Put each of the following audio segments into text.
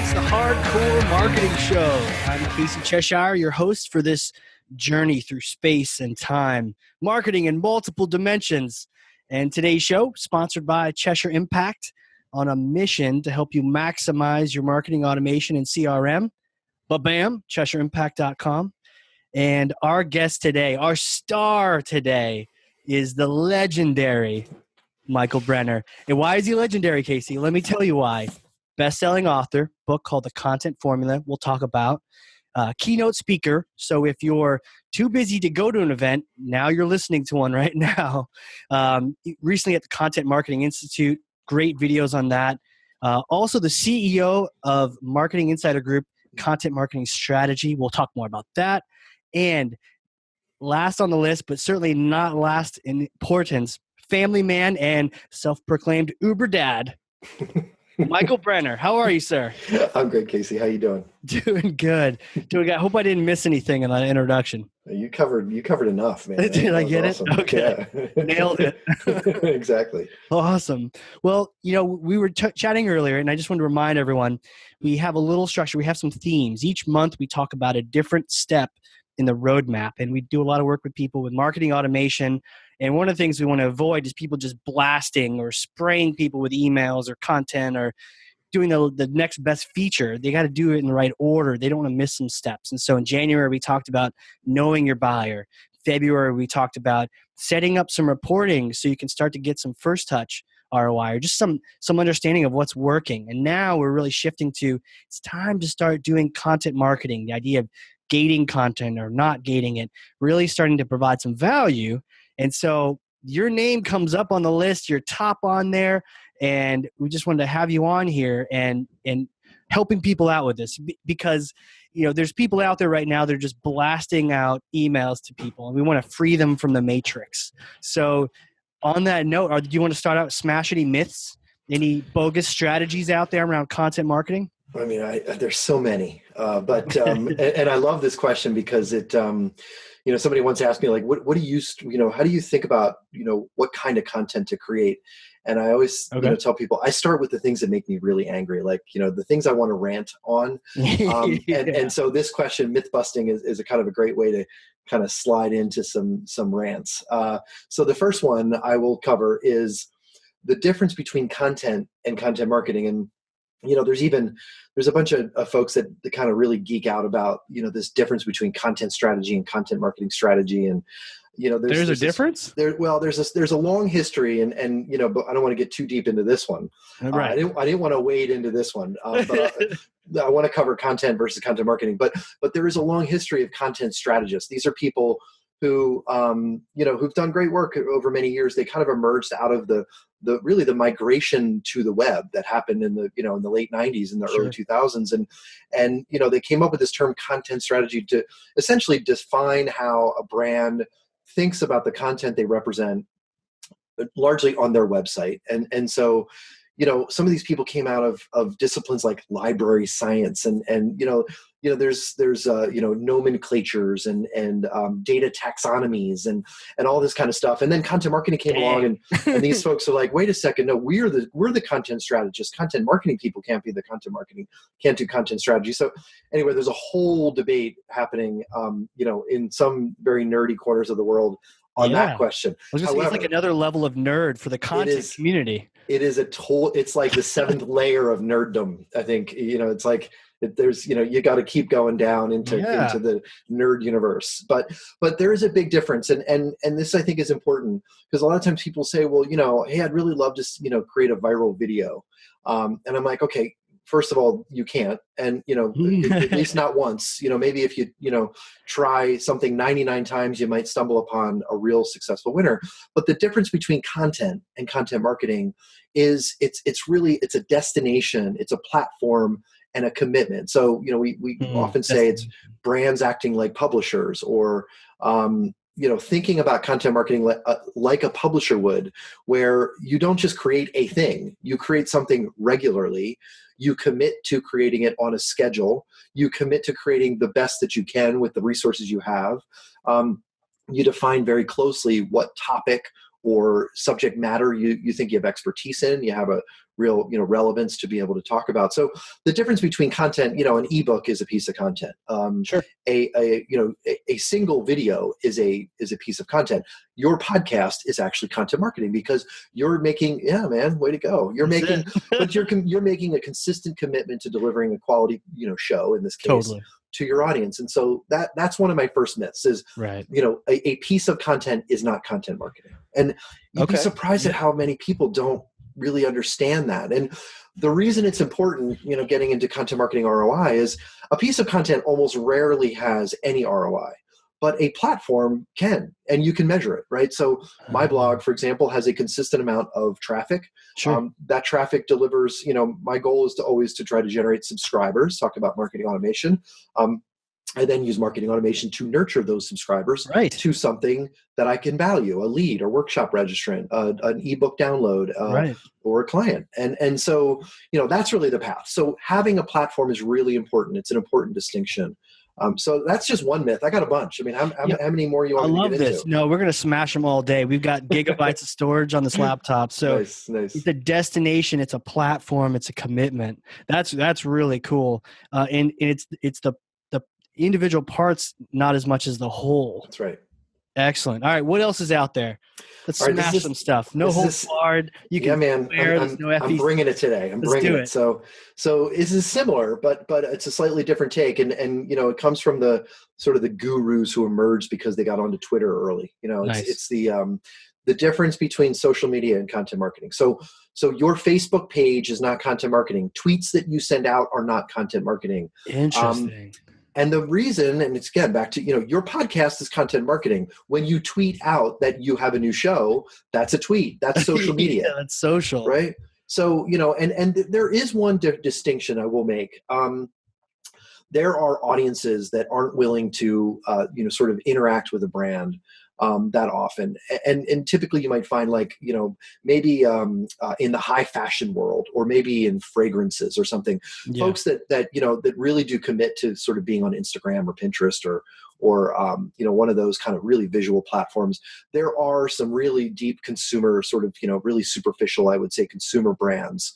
It's the Hardcore Marketing Show. I'm Casey Cheshire, your host for this journey through space and time, marketing in multiple dimensions. And today's show, sponsored by Cheshire Impact, on a mission to help you maximize your marketing automation and CRM. Bam, CheshireImpact.com. And our guest today, our star today, is the legendary Michael Brenner. And why is he legendary, Casey? Let me tell you why. Best-selling author, book called The Content Formula, we'll talk about. Keynote speaker, so if you're too busy to go to an event, now you're listening to one right now. Recently at the Content Marketing Institute, great videos on that. Also the CEO of Marketing Insider Group, Content Marketing Strategy. We'll talk more about that. And last on the list, but certainly not last in importance, family man and self-proclaimed Uber dad, Michael Brenner. How are you, sir? I'm great, Casey. How you doing? Doing good. I hope I didn't miss anything in that introduction. You covered enough, man. Did I get awesome. it? Okay. Yeah. Nailed it. Exactly. Awesome. Well, we were chatting earlier, and I just wanted to remind everyone, we have a little structure. We have some themes. Each month, we talk about a different step in the roadmap, and we do a lot of work with people with marketing automation. And one of the things we want to avoid is people just blasting or spraying people with emails or content or doing the next best feature. They got to do it in the right order. They don't want to miss some steps. And so in January, we talked about knowing your buyer. February, we talked about setting up some reporting so you can start to get some first touch ROI or just some understanding of what's working. And now we're really shifting to, it's time to start doing content marketing, the idea of gating content or not gating it, really starting to provide some value. And so your name comes up on the list, you're top on there, and we just wanted to have you on here and helping people out with this because there's people out there right now, they're just blasting out emails to people, and we want to free them from the matrix. So on that note, do you want to start out, smash any myths, any bogus strategies out there around content marketing? I mean, there's so many, but and I love this question because it, somebody once asked me, like, what do you, how do you think about, what kind of content to create? And I always, tell people, I start with the things that make me really angry, like, the things I want to rant on. And so this question, Mythbusting, is a kind of a great way to kind of slide into some rants. So the first one I will cover is the difference between content and content marketing. And there's a bunch of folks that kind of really geek out about, this difference between content strategy and content marketing strategy. And, there's a difference? There's a long history and but I don't want to get too deep into this one. Right. I didn't want to wade into this one, but I want to cover content versus content marketing, but there is a long history of content strategists. These are people who, who've done great work over many years. They kind of emerged out of the migration to the web that happened in the late 90s and the early 2000s. And they came up with this term content strategy to essentially define how a brand thinks about the content they represent largely on their website. And so, some of these people came out of disciplines like library science and there's nomenclatures and data taxonomies and all this kind of stuff. And then content marketing came along and these folks are like, wait a second, no, we're the content strategists. Content marketing people can't be the content marketing, can't do content strategy. So anyway, there's a whole debate happening, in some very nerdy corners of the world on that question. It's like another level of nerd for the content community. It is it's like the seventh layer of nerddom. I think, it's like there's, you got to keep going down into the nerd universe, but there is a big difference. And this I think is important because a lot of times people say, well, hey, I'd really love to, create a viral video. And I'm like, okay, first of all, you can't. And, at least not once, maybe if you, try something 99 times, you might stumble upon a real successful winner. But the difference between content and content marketing is it's a destination, it's a platform and a commitment. So, we often say it's brands acting like publishers or, thinking about content marketing like a publisher would, where you don't just create a thing, you create something regularly. You commit to creating it on a schedule. You commit to creating the best that you can with the resources you have. You define very closely what topic or subject matter you think you have expertise in, you have a real, relevance to be able to talk about. So the difference between content, an ebook is a piece of content. Sure. A single video is a piece of content. Your podcast is actually content marketing because you're making, yeah, man, way to go. But you're making a consistent commitment to delivering a quality, show in this case. Totally. To your audience. And so that's one of my first myths is, right. A piece of content is not content marketing. And you'd be surprised at how many people don't really understand that. And the reason it's important, getting into content marketing ROI is a piece of content almost rarely has any ROI, but a platform can, and you can measure it, right? So my blog, for example, has a consistent amount of traffic. Sure. That traffic delivers, my goal is to always to try to generate subscribers, talk about marketing automation. I then use marketing automation to nurture those subscribers to something that I can value, a lead or workshop registrant, an ebook download, or a client. And so, that's really the path. So having a platform is really important. It's an important distinction. So that's just one myth. I got a bunch. I mean, how many more you want me to get into? I love this. No, we're going to smash them all day. We've got gigabytes of storage on this laptop. So nice. It's a destination. It's a platform. It's a commitment. That's really cool. And it's the individual parts, not as much as the whole. That's right. Excellent. All right. What else is out there? Let's smash some stuff. No holds barred. You can swear. I'm bringing it today. I'm bringing it. So this is similar, but it's a slightly different take. And it comes from the sort of the gurus who emerged because they got onto Twitter early. It's the difference between social media and content marketing. So your Facebook page is not content marketing. Tweets that you send out are not content marketing. Interesting. And the reason, and it's again back to, your podcast is content marketing. When you tweet out that you have a new show, that's a tweet. That's social media. Yeah, that's social. Right? So, and there is one distinction I will make. There are audiences that aren't willing to, sort of interact with a brand that often. And typically you might find maybe in the high fashion world or maybe in fragrances or something, folks that really do commit to sort of being on Instagram or Pinterest or one of those kind of really visual platforms. There are some really deep consumer sort of, really superficial, I would say, consumer brands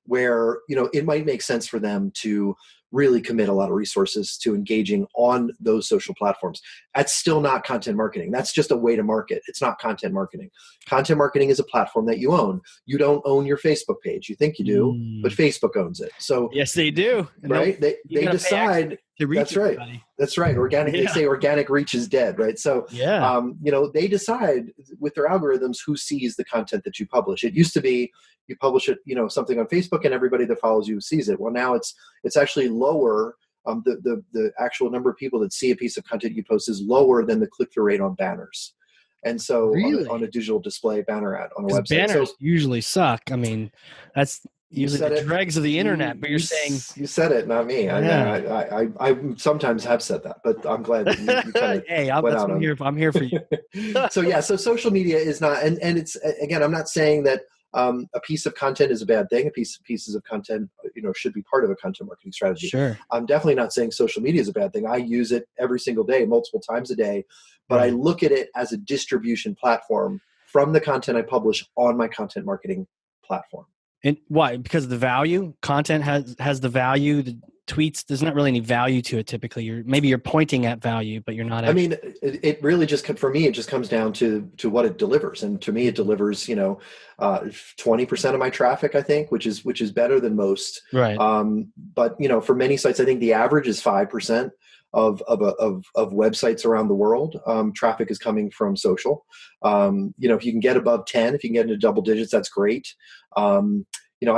where, it might make sense for them to really commit a lot of resources to engaging on those social platforms. That's still not content marketing. That's just a way to market. It's not content marketing. Content marketing is a platform that you own. You don't own your Facebook page. You think you do, but Facebook owns it. So yes, they do. Right? They decide. That's right. That's right. Organic. They say organic reach is dead. Right. So they decide with their algorithms who sees the content that you publish. It used to be you publish it, something on Facebook, and everybody that follows you sees it. Well, now it's actually lower. The actual number of people that see a piece of content you post is lower than the click-through rate on banners. And so on a digital display banner ad on a website. Banners usually suck. I mean, that's usually the dregs of the internet, but you're saying... You said it, not me. I sometimes have said that, but I'm glad that you kind of hey, I'm here for you. So social media is not, and it's, again, I'm not saying that a piece of content is a bad thing. Pieces of content, should be part of a content marketing strategy. Sure. I'm definitely not saying social media is a bad thing. I use it every single day, multiple times a day, but I look at it as a distribution platform from the content I publish on my content marketing platform. And why? Because of the value. Content has the value. The tweets, there's not really any value to it typically. You're pointing at value, but you're not. I mean, it really just, for me, it just comes down to what it delivers. And to me, it delivers, 20% of my traffic, I think, which is better than most. Right. But, for many sites, I think the average is 5% of websites around the world. Traffic is coming from social. If you can get above 10, if you can get into double digits, that's great. I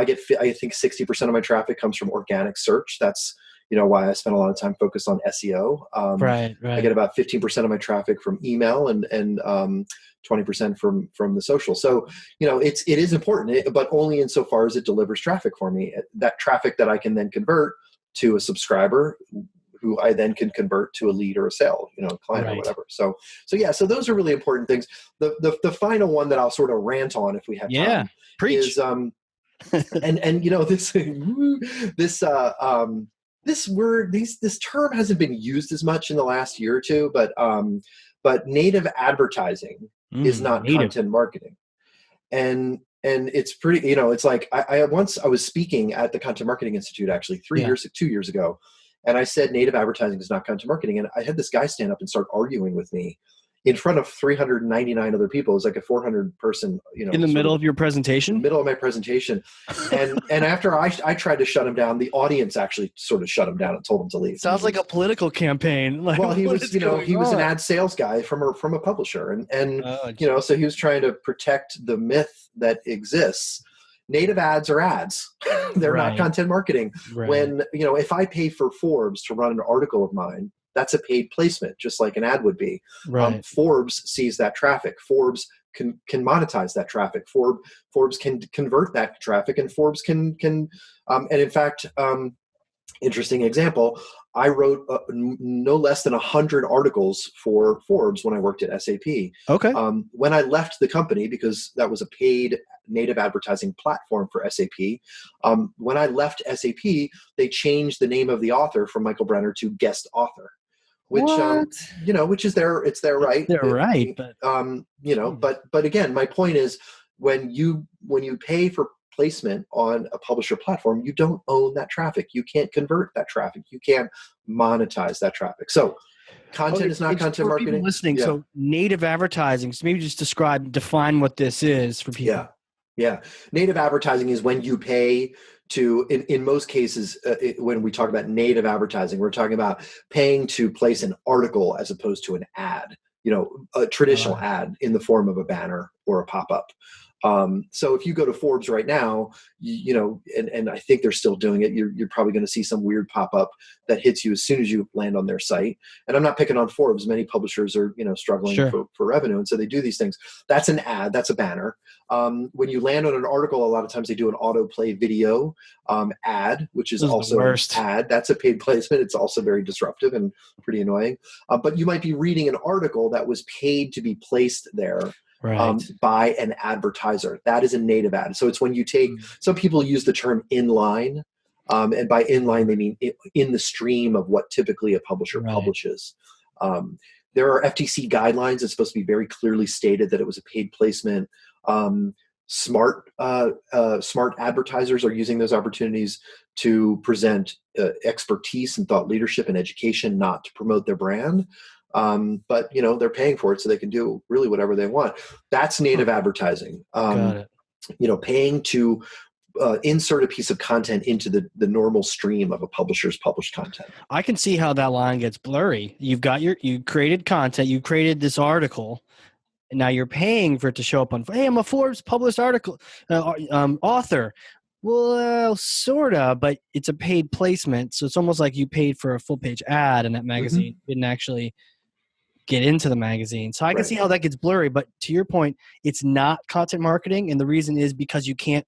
think 60% of my traffic comes from organic search. That's, why I spend a lot of time focused on SEO. Right. I get about 15% of my traffic from email and 20% from the social. So, it is important, but only insofar as it delivers traffic for me. That traffic that I can then convert to a subscriber, who I then can convert to a lead or a sale, client or whatever. So those are really important things. The final one that I'll sort of rant on, if we have time, preach. is this term hasn't been used as much in the last year or two, but native advertising is not Native. content marketing. And it's pretty, it's like I was speaking at the Content Marketing Institute actually 2 years ago. And I said, native advertising is not content marketing. And I had this guy stand up and start arguing with me in front of 399 other people. It was like a 400 person, in the middle of your presentation, middle of my presentation. And after I tried to shut him down, the audience actually sort of shut him down and told him to leave. Sounds like a political campaign. Like, well, he was, he was an ad sales guy from a publisher. And so he was trying to protect the myth that exists. Native ads are ads. They're not content marketing. Right. When, if I pay for Forbes to run an article of mine, that's a paid placement, just like an ad would be. Right. Forbes sees that traffic. Forbes can monetize that traffic. Forbes can convert that traffic, and Forbes can and in fact, interesting example, I wrote no less than 100 articles for Forbes when I worked at SAP. Okay. When I left the company, because that was a paid native advertising platform for SAP, when I left SAP, they changed the name of the author from Michael Brenner to guest author. Which which is it's their right. They're right, but again, my point is when you pay for placement on a publisher platform, you don't own that traffic. You can't convert that traffic. You can't monetize that traffic. So content is not content marketing. People listening, so native advertising. So maybe just define what this is for people. Yeah. Native advertising is when you pay to, in most cases, when we talk about native advertising, we're talking about paying to place an article as opposed to an ad, a traditional ad in the form of a banner or a pop-up. So if you go to Forbes right now, and I think they're still doing it, you're probably going to see some weird pop-up that hits you as soon as you land on their site. And I'm not picking on Forbes. Many publishers are, struggling for revenue. And so they do these things. That's an ad. That's a banner. When you land on an article, a lot of times they do an autoplay video ad, which is also an ad. That's a paid placement. It's also very disruptive and pretty annoying. But you might be reading an article that was paid to be placed there. Right. By an advertiser. That is a native ad. So it's when you take, some people use the term inline, and by inline they mean in the stream of what typically a publisher publishes. There are FTC guidelines. It's supposed to be very clearly stated that it was a paid placement. Smart advertisers are using those opportunities to present expertise and thought leadership and education, not to promote their brand. But they're paying for it, so they can do really whatever they want. That's native advertising. Got it. Paying to insert a piece of content into the normal stream of a publisher's published content. I can see how that line gets blurry. You created content, you created this article, and now you're paying for it to show up on. Hey, I'm a Forbes published article author. Well, sort of, but it's a paid placement, so it's almost like you paid for a full page ad, and that magazine didn't actually get into the magazine. So I can see how that gets blurry, but to your point, it's not content marketing, and the reason is because you can't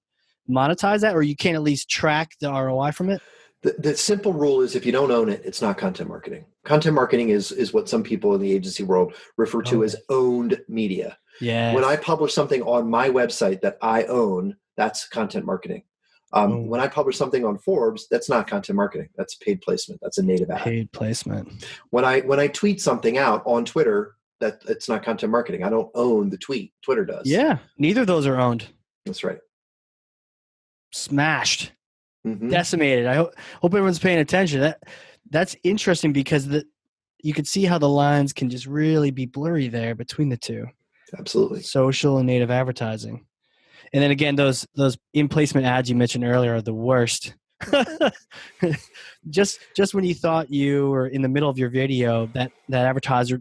monetize that, or you can't at least track the ROI from it. The simple rule is if you don't own it, it's not content marketing. Content marketing is what some people in the agency world refer to as owned media. Yeah. When I publish something on my website that I own, that's content marketing. When I publish something on Forbes, that's not content marketing. That's paid placement. That's a native ad. Paid placement. When I tweet something out on Twitter, it's not content marketing. I don't own the tweet. Twitter does. Yeah. Neither of those are owned. That's right. Smashed. Decimated. I hope everyone's paying attention. That's interesting because you can see how the lines can just really be blurry there between the two. Absolutely. Social and native advertising. And then again, those in-placement ads you mentioned earlier are the worst. just when you thought you were in the middle of your video, that advertiser,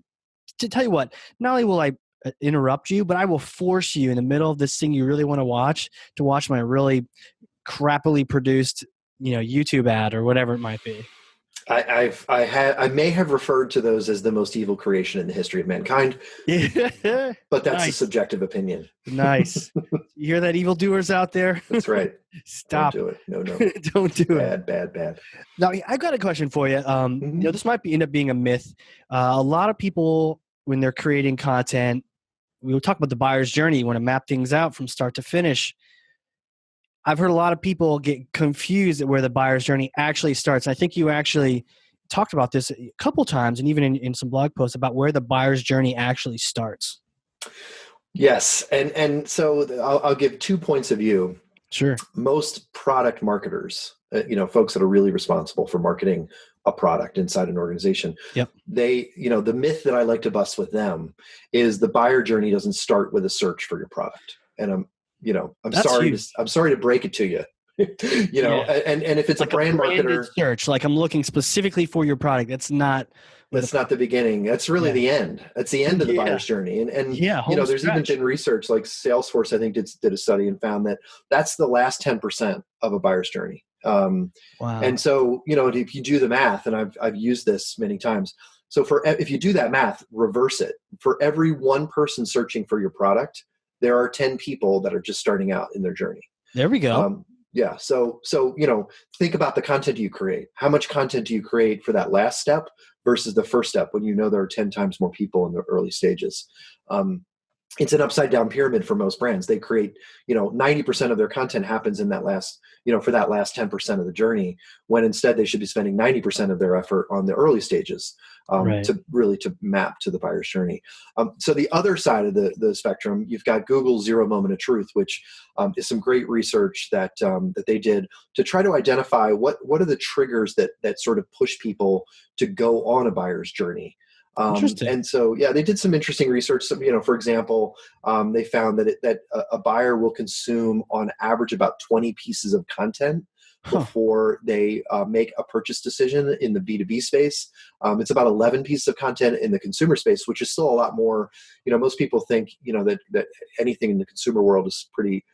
to tell you what, not only will I interrupt you, but I will force you in the middle of this thing you really want to watch my really crappily produced, YouTube ad or whatever it might be. I may have referred to those as the most evil creation in the history of mankind, but that's a subjective opinion. Nice. You hear that, evildoers out there? That's right. Stop. Don't do it. No. Don't do it. Bad. Now, I've got a question for you. This might end up being a myth. A lot of people, when they're creating content, we will talk about the buyer's journey. You want to map things out from start to finish. I've heard a lot of people get confused at where the buyer's journey actually starts. I think you actually talked about this a couple times, and even in some blog posts about where the buyer's journey actually starts. Yes. And so I'll give 2 points of view. Sure. Most product marketers, folks that are really responsible for marketing a product inside an organization, Yep. the myth that I like to bust with them is the buyer journey doesn't start with a search for your product. And I'm That's sorry huge. to break it to you. Yeah. And if it's Like a brand branded marketer, search, like I'm looking specifically for your product. That's not where that's not the beginning. That's really yeah. the end. That's the end of the Yeah. buyer's journey. And Yeah. Home there's even stretch. been research, like Salesforce, I think did a study and found that that's the last 10% of a buyer's journey. Wow. And so, if you do the math, and I've used this many times. So if you do that math, reverse it. For every one person searching for your product, there are 10 people that are just starting out in their journey. There we go. Yeah. So, think about the content you create. How much content do you create for that last step versus the first step when there are 10 times more people in the early stages? It's an upside down pyramid for most brands. They create, 90% of their content happens in that last, for that last 10% of the journey, when instead they should be spending 90% of their effort on the early stages Right. to map to the buyer's journey. So the other side of the spectrum, you've got Google's Zero Moment of Truth, which is some great research that they did to try to identify what are the triggers that sort of push people to go on a buyer's journey. Interesting. And so, yeah, they did some interesting research. So, for example, they found that a buyer will consume on average about 20 pieces of content Huh. before they make a purchase decision in the B2B space. It's about 11 pieces of content in the consumer space, which is still a lot more. Most people think, that anything in the consumer world is pretty,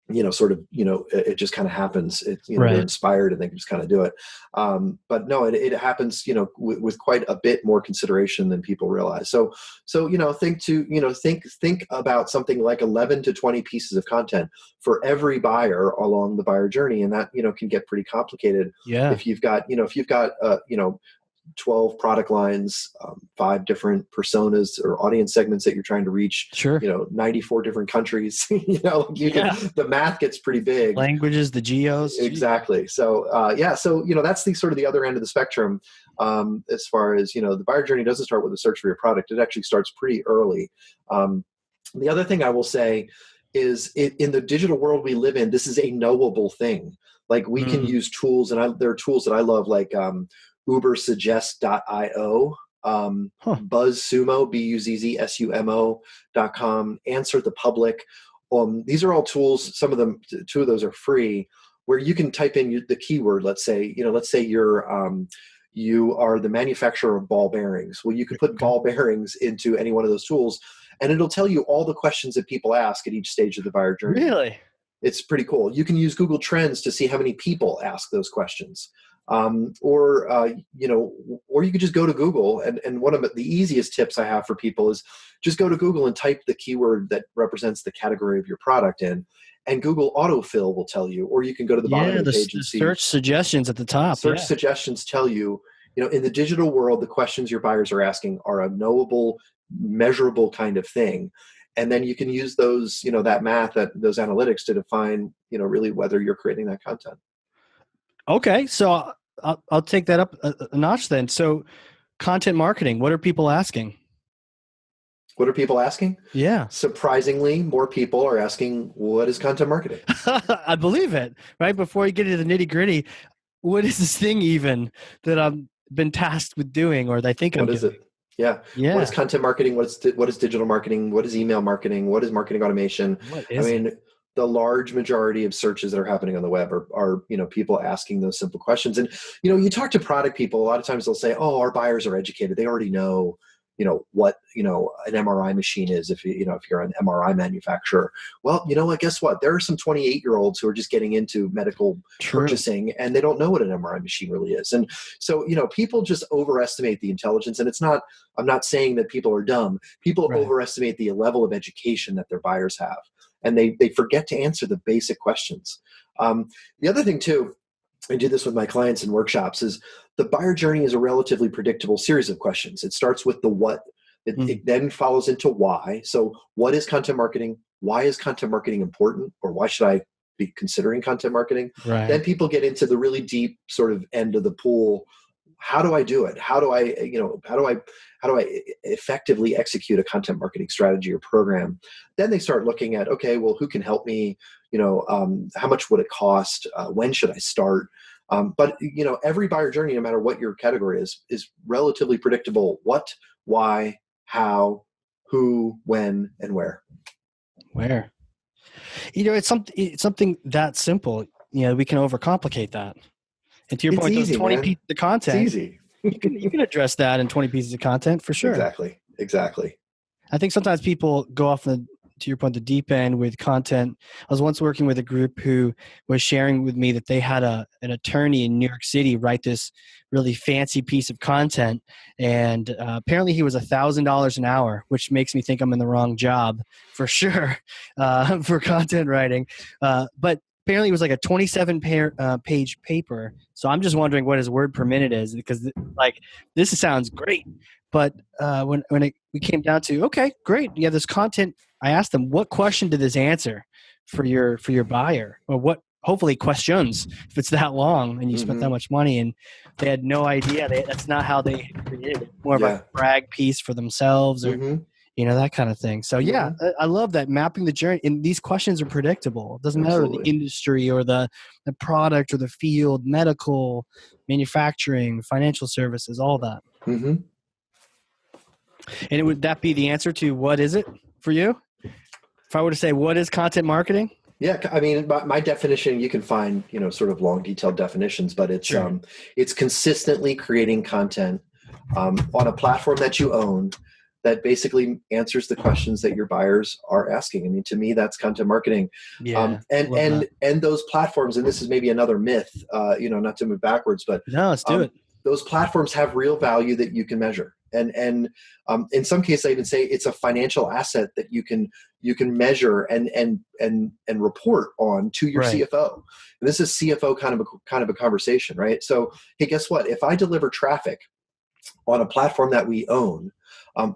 it just kind of happens. They're Right. inspired and they can just kind of do it. But no, it happens, with quite a bit more consideration than people realize. So, think about something like 11 to 20 pieces of content for every buyer along the buyer journey. And that, can get pretty complicated Yeah. if you've got 12 product lines, 5 different personas or audience segments that you're trying to reach, Sure. 94 different countries, Yeah. the math gets pretty big. Languages, the geos. Exactly. So, that's the sort of the other end of the spectrum. As far as, the buyer journey doesn't start with a search for your product. It actually starts pretty early. The other thing I will say is in the digital world we live in, this is a knowable thing. Like we can use tools, and there are tools that I love, like ubersuggest.io, BuzzSumo, BuzzSumo.com, Answer the Public. These are all tools. Some of them, 2 of those are free, where you can type in the keyword. Let's say you are the manufacturer of ball bearings. Well, you could put ball bearings into any one of those tools, and it'll tell you all the questions that people ask at each stage of the buyer journey. Really? It's pretty cool. You can use Google Trends to see how many people ask those questions. Or you could just go to Google, and one of the easiest tips I have for people is just go to Google and type the keyword that represents the category of your product in, and Google autofill will tell you. Or you can go to the bottom of the page and see search suggestions at the top. Search suggestions tell you, in the digital world, the questions your buyers are asking are a knowable, measurable kind of thing. And then you can use those, that math, those analytics to define, really whether you're creating that content. Okay, so I'll take that up a notch then. So, content marketing. What are people asking? What are people asking? Yeah. Surprisingly, more people are asking, what is content marketing? I believe it. Right before you get into the nitty gritty, what is this thing even that I've been tasked with doing, or I think I'm doing? What is it? Yeah. Yeah. What is content marketing? What is digital marketing? What is email marketing? What is marketing automation? What is it? The large majority of searches that are happening on the web are people asking those simple questions. And, you talk to product people, a lot of times they'll say, oh, our buyers are educated. They already know, what, an MRI machine is if you're an MRI manufacturer. Well, guess what? There are some 28-year-olds who are just getting into medical purchasing, and they don't know what an MRI machine really is. And so, people just overestimate the intelligence. And I'm not saying that people are dumb. People overestimate the level of education that their buyers have. And they forget to answer the basic questions. The other thing too, I do this with my clients in workshops, is the buyer journey is a relatively predictable series of questions. It starts with the what. It then follows into why. So what is content marketing? Why is content marketing important? Or why should I be considering content marketing? Right. Then people get into the really deep sort of end of the pool. how do I do it? How do I effectively execute a content marketing strategy or program? Then they start looking at, okay, well, who can help me? How much would it cost? When should I start? But every buyer journey, no matter what your category is relatively predictable. What, why, how, who, when, and where. Where? It's something that simple. We can overcomplicate that. And to your It's point, those easy, 20 man. pieces of It's content, easy. you can address that in 20 pieces of content for sure. Exactly. I think sometimes people go off to your point, the deep end with content. I was once working with a group who was sharing with me that they had an attorney in New York City write this really fancy piece of content. And apparently he was $1,000 an hour, which makes me think I'm in the wrong job for sure for content writing. But apparently it was like a 27 page paper. So I'm just wondering what his word per minute is, because this sounds great. But when we came down to, okay, great, you have this content. I asked them, what question did this answer for your buyer, or what hopefully questions if it's that long and you spent that much money? And they had no idea. That's not how they created it. More of a brag piece for themselves, or that kind of thing. So I love that, mapping the journey. And these questions are predictable. It doesn't matter the industry or the product or the field, medical, manufacturing, financial services, all that. And would that be the answer to what is it for you? If I were to say, what is content marketing? Yeah, I mean, my definition, you can find, sort of long, detailed definitions, but it's it's consistently creating content on a platform that you own that basically answers the questions that your buyers are asking. I mean, to me, that's content marketing. And those platforms, and this is maybe another myth, not to move backwards, but no, let's do it. Those platforms have real value that you can measure. And in some cases, I even say it's a financial asset that you can measure and report on to your CFO. And this is CFO kind of a conversation, right? So, hey, guess what? If I deliver traffic on a platform that we own,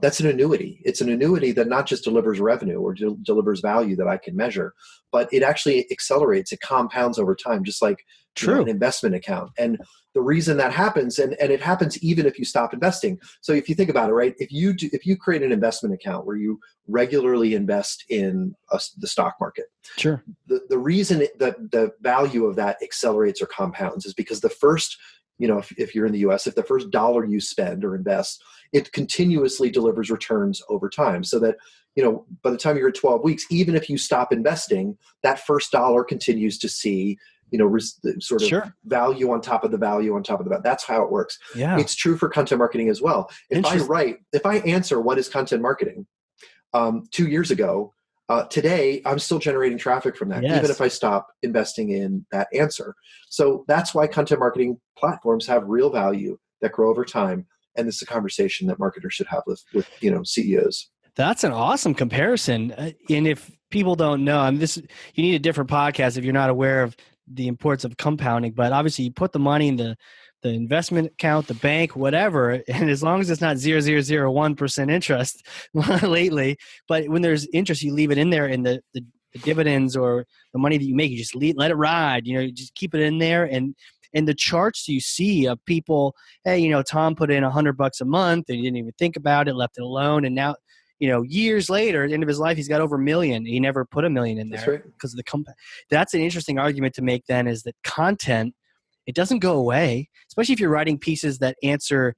that's an annuity. It's an annuity that not just delivers revenue or delivers value that I can measure, but it actually accelerates. It compounds over time, just like an investment account. And the reason that happens, and it happens even if you stop investing. So if you think about it, right? If you create an investment account where you regularly invest in the stock market, the reason that the value of that accelerates or compounds is because the first, if you're in the US, if the first dollar you spend or invest, it continuously delivers returns over time. So that, by the time you're at 12 weeks, even if you stop investing, that first dollar continues to see, sort of value on top of the value on top of the value. That's how it works. Yeah. It's true for content marketing as well. If I answer what is content marketing 2 years ago, today I'm still generating traffic from that, even if I stop investing in that answer. So that's why content marketing platforms have real value that grow over time. And this is a conversation that marketers should have with CEOs. That's an awesome comparison. And if people don't know, you need a different podcast if you're not aware of the importance of compounding. But obviously, you put the money in the investment account, the bank, whatever, and as long as it's not 0.0001% interest lately, but when there's interest, you leave it in there, and the dividends or the money that you make, you just let it ride. You just keep it in there, and the charts you see of people, hey, Tom put in $100 a month and he didn't even think about it, left it alone, and now, years later, at the end of his life, he's got over $1 million. He never put $1 million in there because of the compound. That's an interesting argument to make. Then is that content, it doesn't go away, especially if you're writing pieces that answer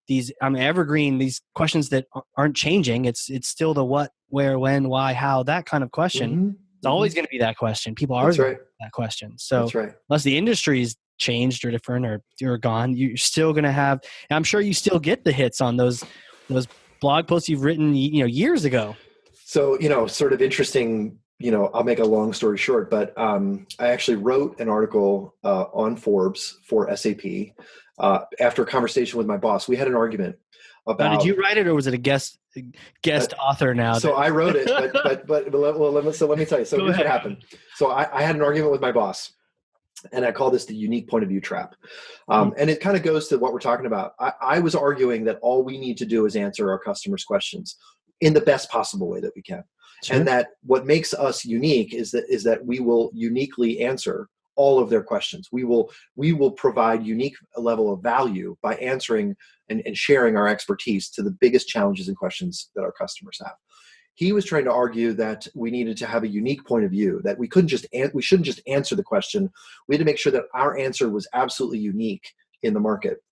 these evergreen, these questions that aren't changing. It's still the what, where, when, why, how, that kind of question. It's always going to be that question. People are going to that question. So unless the industry's changed or different or gone, you're still going to have, and I'm sure you still get the hits on those blog posts you've written, years ago. So, sort of interesting, I'll make a long story short, but I actually wrote an article on Forbes for SAP after a conversation with my boss. We had an argument about. Now, did you write it, or was it a guest author now? So I wrote it, but let me tell you. So here's what happened. So I had an argument with my boss. And I call this the unique point of view trap. And it kind of goes to what we're talking about. I was arguing that all we need to do is answer our customers' questions in the best possible way that we can. And that what makes us unique is that we will uniquely answer all of their questions. We will provide unique level of value by answering and sharing our expertise to the biggest challenges and questions that our customers have. He was trying to argue that we needed to have a unique point of view, that we shouldn't just answer the question. We had to make sure that our answer was absolutely unique in the market,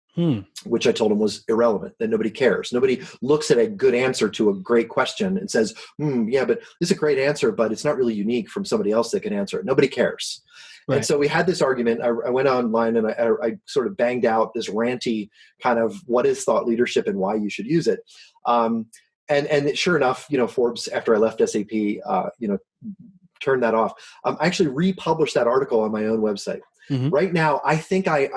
which I told him was irrelevant, that nobody cares. Nobody looks at a good answer to a great question and says, yeah, but this is a great answer, but it's not really unique from somebody else that can answer it. Nobody cares. Right. And so we had this argument. I went online and I sort of banged out this ranty kind of what is thought leadership and why you should use it. And sure enough, Forbes, after I left SAP, turned that off. I actually republished that article on my own website. Mm-hmm. Right now, I think I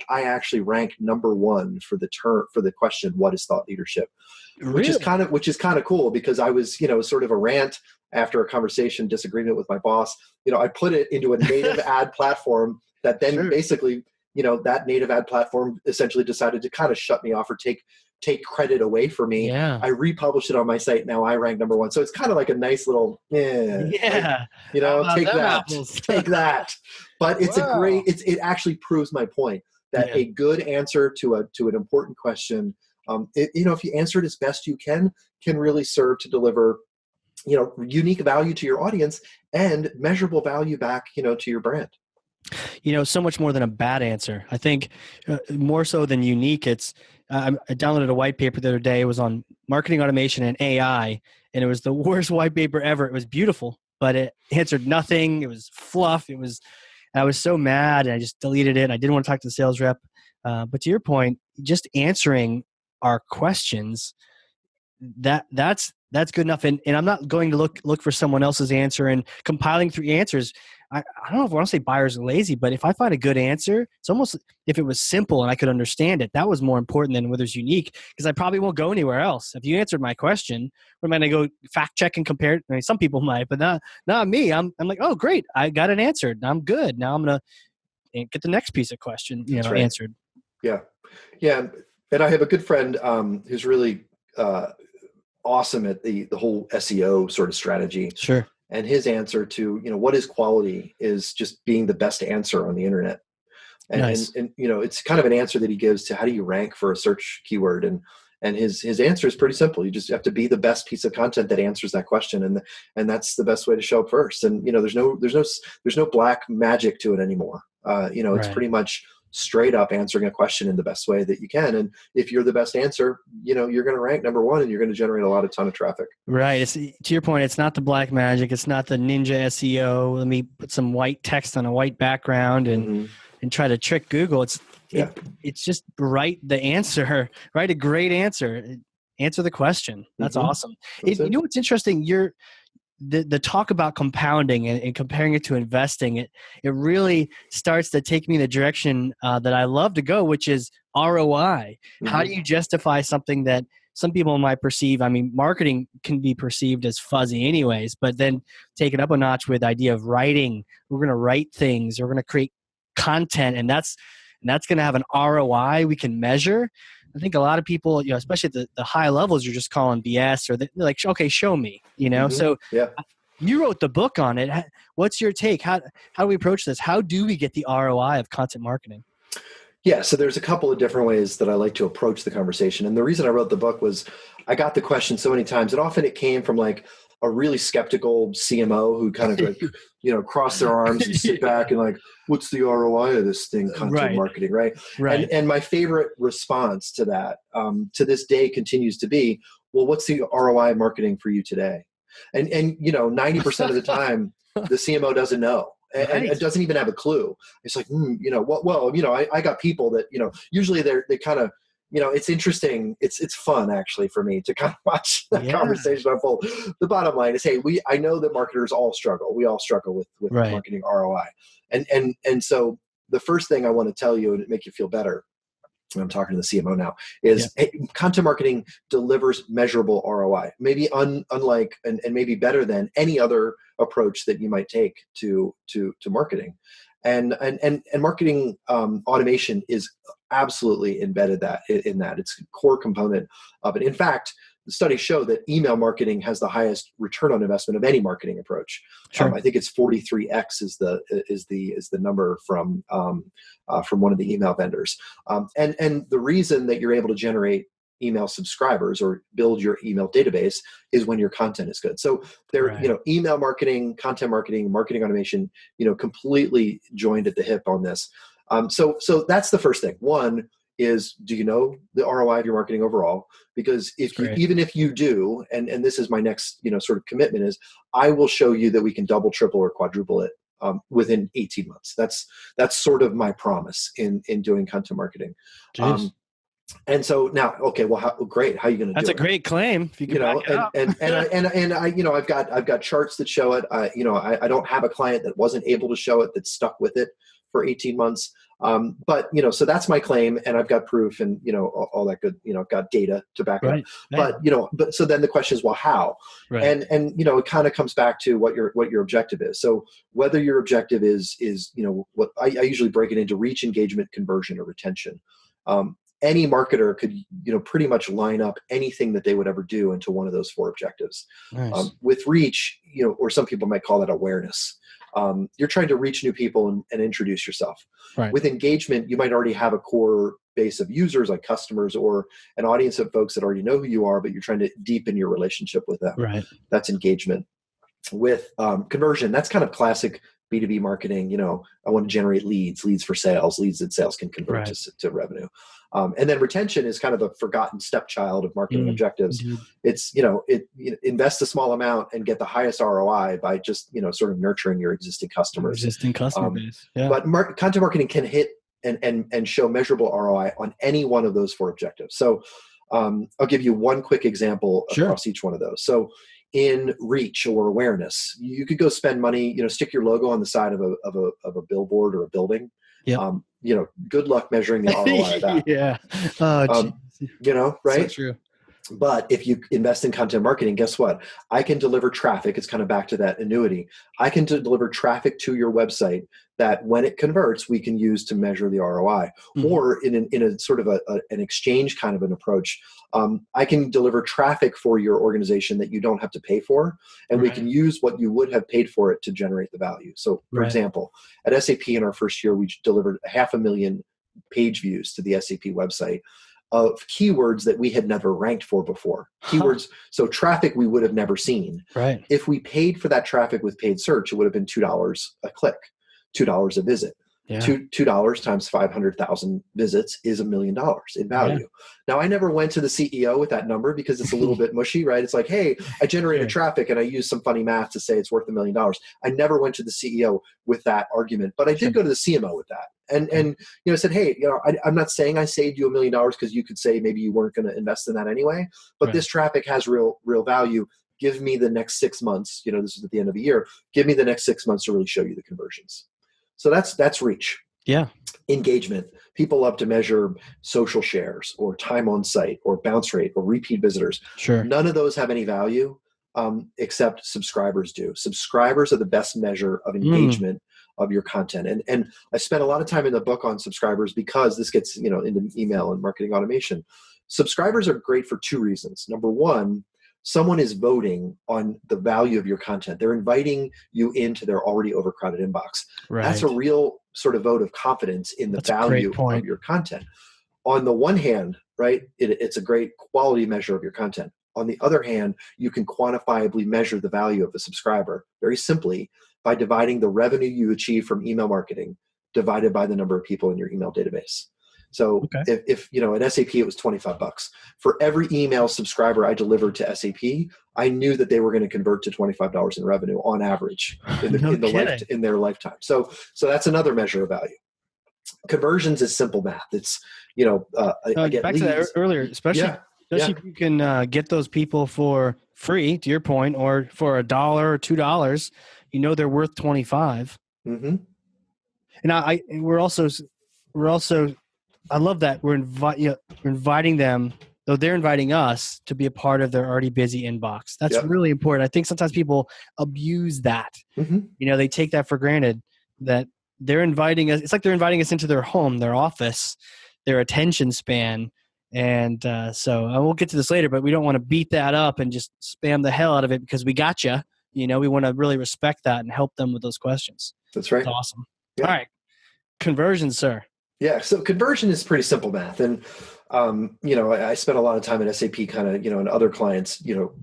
actually rank number one for the question, what is thought leadership? Really? Which is kind of cool, because I was, sort of a rant after a conversation, disagreement with my boss. I put it into a native ad platform that then basically, that native ad platform essentially decided to kind of shut me off or take credit away from me. Yeah. I republished it on my site. Now I rank number one. So it's kind of like a nice little, take that. But it's it actually proves my point that a good answer to an important question, if you answer it as best you can really serve to deliver, unique value to your audience and measurable value back, to your brand. So much more than a bad answer. I think more so than unique. I downloaded a white paper the other day. It was on marketing automation and AI, and it was the worst white paper ever. It was beautiful, but it answered nothing. It was fluff. I was so mad, and I just deleted it. I didn't want to talk to the sales rep. But to your point, just answering our questions, that's good enough. And I'm not going to look for someone else's answer and compiling through answers. I don't know if I want to say buyers are lazy, but if I find a good answer, it's almost, if it was simple and I could understand it, that was more important than whether it's unique, because I probably won't go anywhere else. If you answered my question, am I going to go fact check and compare it? I mean, some people might, but not me. I'm like, oh, great, I got it answered. I'm good. Now I'm going to get the next piece of question answered. Yeah. Yeah. And I have a good friend who's really awesome at the whole SEO sort of strategy. Sure. And his answer to, what is quality is just being the best answer on the internet. And, nice. and it's kind of an answer that he gives to how do you rank for a search keyword. And his answer is pretty simple. You just have to be the best piece of content that answers that question. And that's the best way to show up first. And, there's no black magic to it anymore. It's pretty much straight up answering a question in the best way that you can. And if you're the best answer, you're going to rank number one and you're going to generate a ton of traffic. Right. It's, to your point, it's not the black magic. It's not the ninja SEO. Let me put some white text on a white background and try to trick Google. It's just write the answer, write a great answer, answer the question. That's awesome. You know what's interesting? The talk about compounding and comparing it to investing, it really starts to take me in the direction that I love to go, which is ROI. How do you justify something that some people might perceive? I mean, marketing can be perceived as fuzzy anyways, but then take it up a notch with the idea of writing. We're going to write things. We're going to create content, and that's going to have an ROI we can measure. I think a lot of people, especially at the high levels, you're just calling BS, or they're like, okay, show me, So you wrote the book on it. What's your take? How do we approach this? How do we get the ROI of content marketing? Yeah, so there's a couple of different ways that I like to approach the conversation. And the reason I wrote the book was I got the question so many times, and often it came from like a really skeptical CMO who kind of like, cross their arms and sit back and like, what's the ROI of this thing, content marketing, right? And my favorite response to that to this day continues to be, well, what's the ROI marketing for you today? And 90% of the time, the CMO doesn't know. And it doesn't even have a clue. It's like, I got people that, usually they kind of, it's interesting. It's fun actually for me to kind of watch that conversation unfold. The bottom line is, hey, I know that marketers all struggle. We all struggle with marketing ROI. And so the first thing I want to tell you and make you feel better, and I'm talking to the CMO now, is hey, content marketing delivers measurable ROI, maybe unlike and maybe better than any other approach that you might take to marketing. And marketing automation is absolutely embedded in that. It's a core component of it. In fact, studies show that email marketing has the highest return on investment of any marketing approach. Sure. I think it's 43x is the number from one of the email vendors. And the reason that you're able to generate email subscribers or build your email database is when your content is good. So there, Right. Email marketing, content marketing, marketing automation, completely joined at the hip on this. So that's the first thing. One is, do you know the ROI of your marketing overall? Because even if you do, and this is my next, sort of commitment, is I will show you that we can double, triple, or quadruple it within 18 months. That's sort of my promise in doing content marketing. And so now, okay, well, great. How are you going to do it? That's a great claim. If you can back it up. I've got charts that show it. I don't have a client that wasn't able to show it, that stuck with it for 18 months. But so that's my claim, and I've got proof, and all that good. I've got data to back it up. But so then the question is, well, how? Right. And it kind of comes back to what your objective is. So whether your objective is what I usually break it into: reach, engagement, conversion, or retention. Any marketer could, pretty much line up anything that they would ever do into one of those four objectives. Nice. With reach, or some people might call that awareness. You're trying to reach new people and introduce yourself. Right. With engagement, you might already have a core base of users, like customers, or an audience of folks that already know who you are, but you're trying to deepen your relationship with them. Right. That's engagement. With conversion, that's kind of classic B2B marketing. I want to generate leads for sales, leads that sales can convert to revenue. And then retention is kind of the forgotten stepchild of marketing objectives. Mm-hmm. It's, invest a small amount and get the highest ROI by just, sort of nurturing your existing customers. Base. Yeah. But content marketing can hit and show measurable ROI on any one of those four objectives. So I'll give you one quick example across each one of those. So in reach or awareness, you could go spend money, stick your logo on the side of a billboard or a building. Yep. Good luck measuring the ROI of that. Yeah. Right? So true. But if you invest in content marketing, guess what? I can deliver traffic. It's kind of back to that annuity. I can deliver traffic to your website that when it converts, we can use to measure the ROI. Mm-hmm. Or in a sort of an exchange kind of an approach, I can deliver traffic for your organization that you don't have to pay for, and we can use what you would have paid for it to generate the value. So, for example, at SAP in our first year, we delivered 500,000 page views to the SAP website of keywords that we had never ranked for before. Keywords, so traffic we would have never seen. Right. If we paid for that traffic with paid search, it would have been $2 a click, $2 a visit. Yeah. $2 times 500,000 visits is $1 million in value. Yeah. Now, I never went to the CEO with that number because it's a little bit mushy, right? It's like, hey, I generated traffic and I used some funny math to say it's worth $1 million. I never went to the CEO with that argument, but I did go to the CMO with that. And said, hey, I'm not saying I saved you $1 million because you could say maybe you weren't going to invest in that anyway, but this traffic has real value. Give me the next 6 months. This is at the end of the year. Give me the next 6 months to really show you the conversions. So that's reach. Yeah. Engagement. People love to measure social shares or time on site or bounce rate or repeat visitors. Sure. None of those have any value except subscribers do. Subscribers are the best measure of engagement of your content. And I spent a lot of time in the book on subscribers because this gets, into email and marketing automation. Subscribers are great for two reasons. Number one, someone is voting on the value of your content. They're inviting you into their already overcrowded inbox. Right. That's a real sort of vote of confidence in the value of your content. On the one hand, right, it's a great quality measure of your content. On the other hand, you can quantifiably measure the value of the subscriber very simply by dividing the revenue you achieve from email marketing divided by the number of people in your email database. So if at SAP, it was $25. For every email subscriber I delivered to SAP, I knew that they were going to convert to $25 in revenue on average in their lifetime. So that's another measure of value. Conversions is simple math. It's, I get back leads. To that earlier, especially if you can get those people for free, to your point, or for $1 or $2, they're worth 25. Mm-hmm. And we're also I love that we're inviting them, though they're inviting us to be a part of their already busy inbox. That's really important. I think sometimes people abuse that. Mm-hmm. They take that for granted, that they're inviting us. It's like they're inviting us into their home, their office, their attention span. And so I will get to this later, but we don't want to beat that up and just spam the hell out of it because we got you. You know, we want to really respect that and help them with those questions. That's right. That's awesome. Yeah. All right. Conversion, sir. Yeah. So conversion is pretty simple math. And, I spent a lot of time at SAP kind of, and other clients,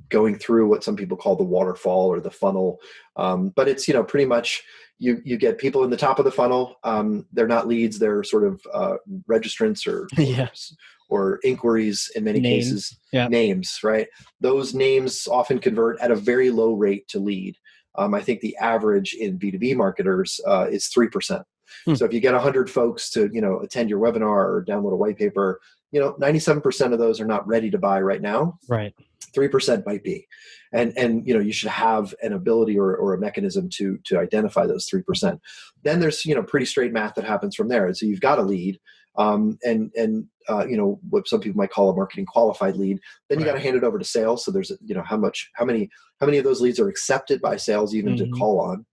going through what some people call the waterfall or the funnel. But it's, pretty much you get people in the top of the funnel. They're not leads. They're sort of registrants or inquiries in many cases, names, right? Those names often convert at a very low rate to lead. I think the average in B2B marketers is 3%. So if you get 100 folks to, attend your webinar or download a white paper, 97% of those are not ready to buy right now. Right. 3% might be. And you should have an ability or a mechanism to identify those 3%. Then there's, pretty straight math that happens from there. And so you've got a lead, what some people might call a marketing qualified lead. Then you got to hand it over to sales. So there's, how many of those leads are accepted by sales even to call on?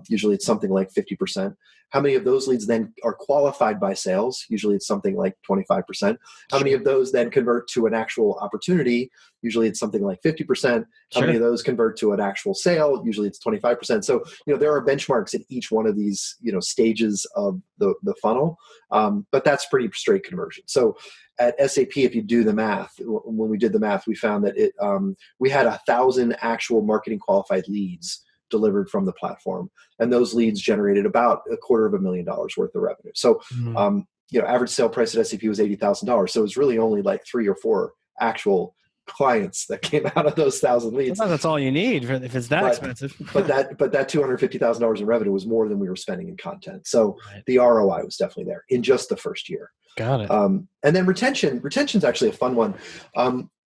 Usually it's something like 50%. How many of those leads then are qualified by sales? Usually it's something like 25%. How many of those then convert to an actual opportunity? Usually it's something like 50%. How many of those convert to an actual sale? Usually it's 25%. So, there are benchmarks at each one of these, stages of the funnel. But that's pretty straight conversion. So at SAP, if you do the math, when we did the math, we found that we had 1,000 actual marketing qualified leads delivered from the platform. And those leads generated about $250,000 worth of revenue. So, average sale price at SAP was $80,000. So it was really only like 3 or 4 actual clients that came out of those 1,000 leads. Well, that's all you need if it's that expensive. but that $250,000 in revenue was more than we were spending in content. So the ROI was definitely there in just the first year. Got it. And then retention's actually a fun one.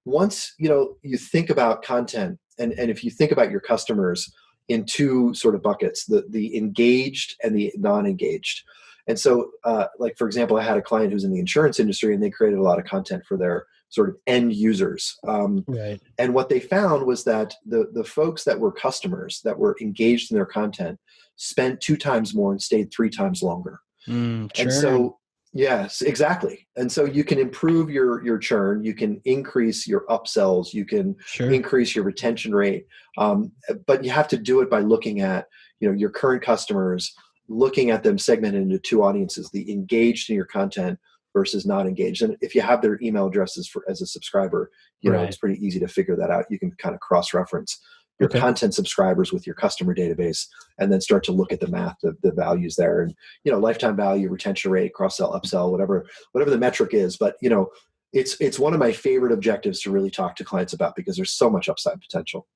Once, you think about content and if you think about your customers in 2 sort of buckets, the engaged and the non-engaged. And so, like, for example, I had a client who's in the insurance industry and they created a lot of content for their sort of end users. And what they found was that the folks that were customers that were engaged in their content spent 2 times more and stayed 3 times longer. And so, yes, exactly. And so you can improve your churn, you can increase your upsells, you can increase your retention rate. But you have to do it by looking at, your current customers, looking at them segmented into 2 audiences, the engaged in your content versus not engaged. And if you have their email addresses as a subscriber, it's pretty easy to figure that out. You can kind of cross-reference your content subscribers with your customer database and then start to look at the math, the values there, and, lifetime value, retention rate, cross-sell, upsell, whatever the metric is. But, it's one of my favorite objectives to really talk to clients about because there's so much upside potential.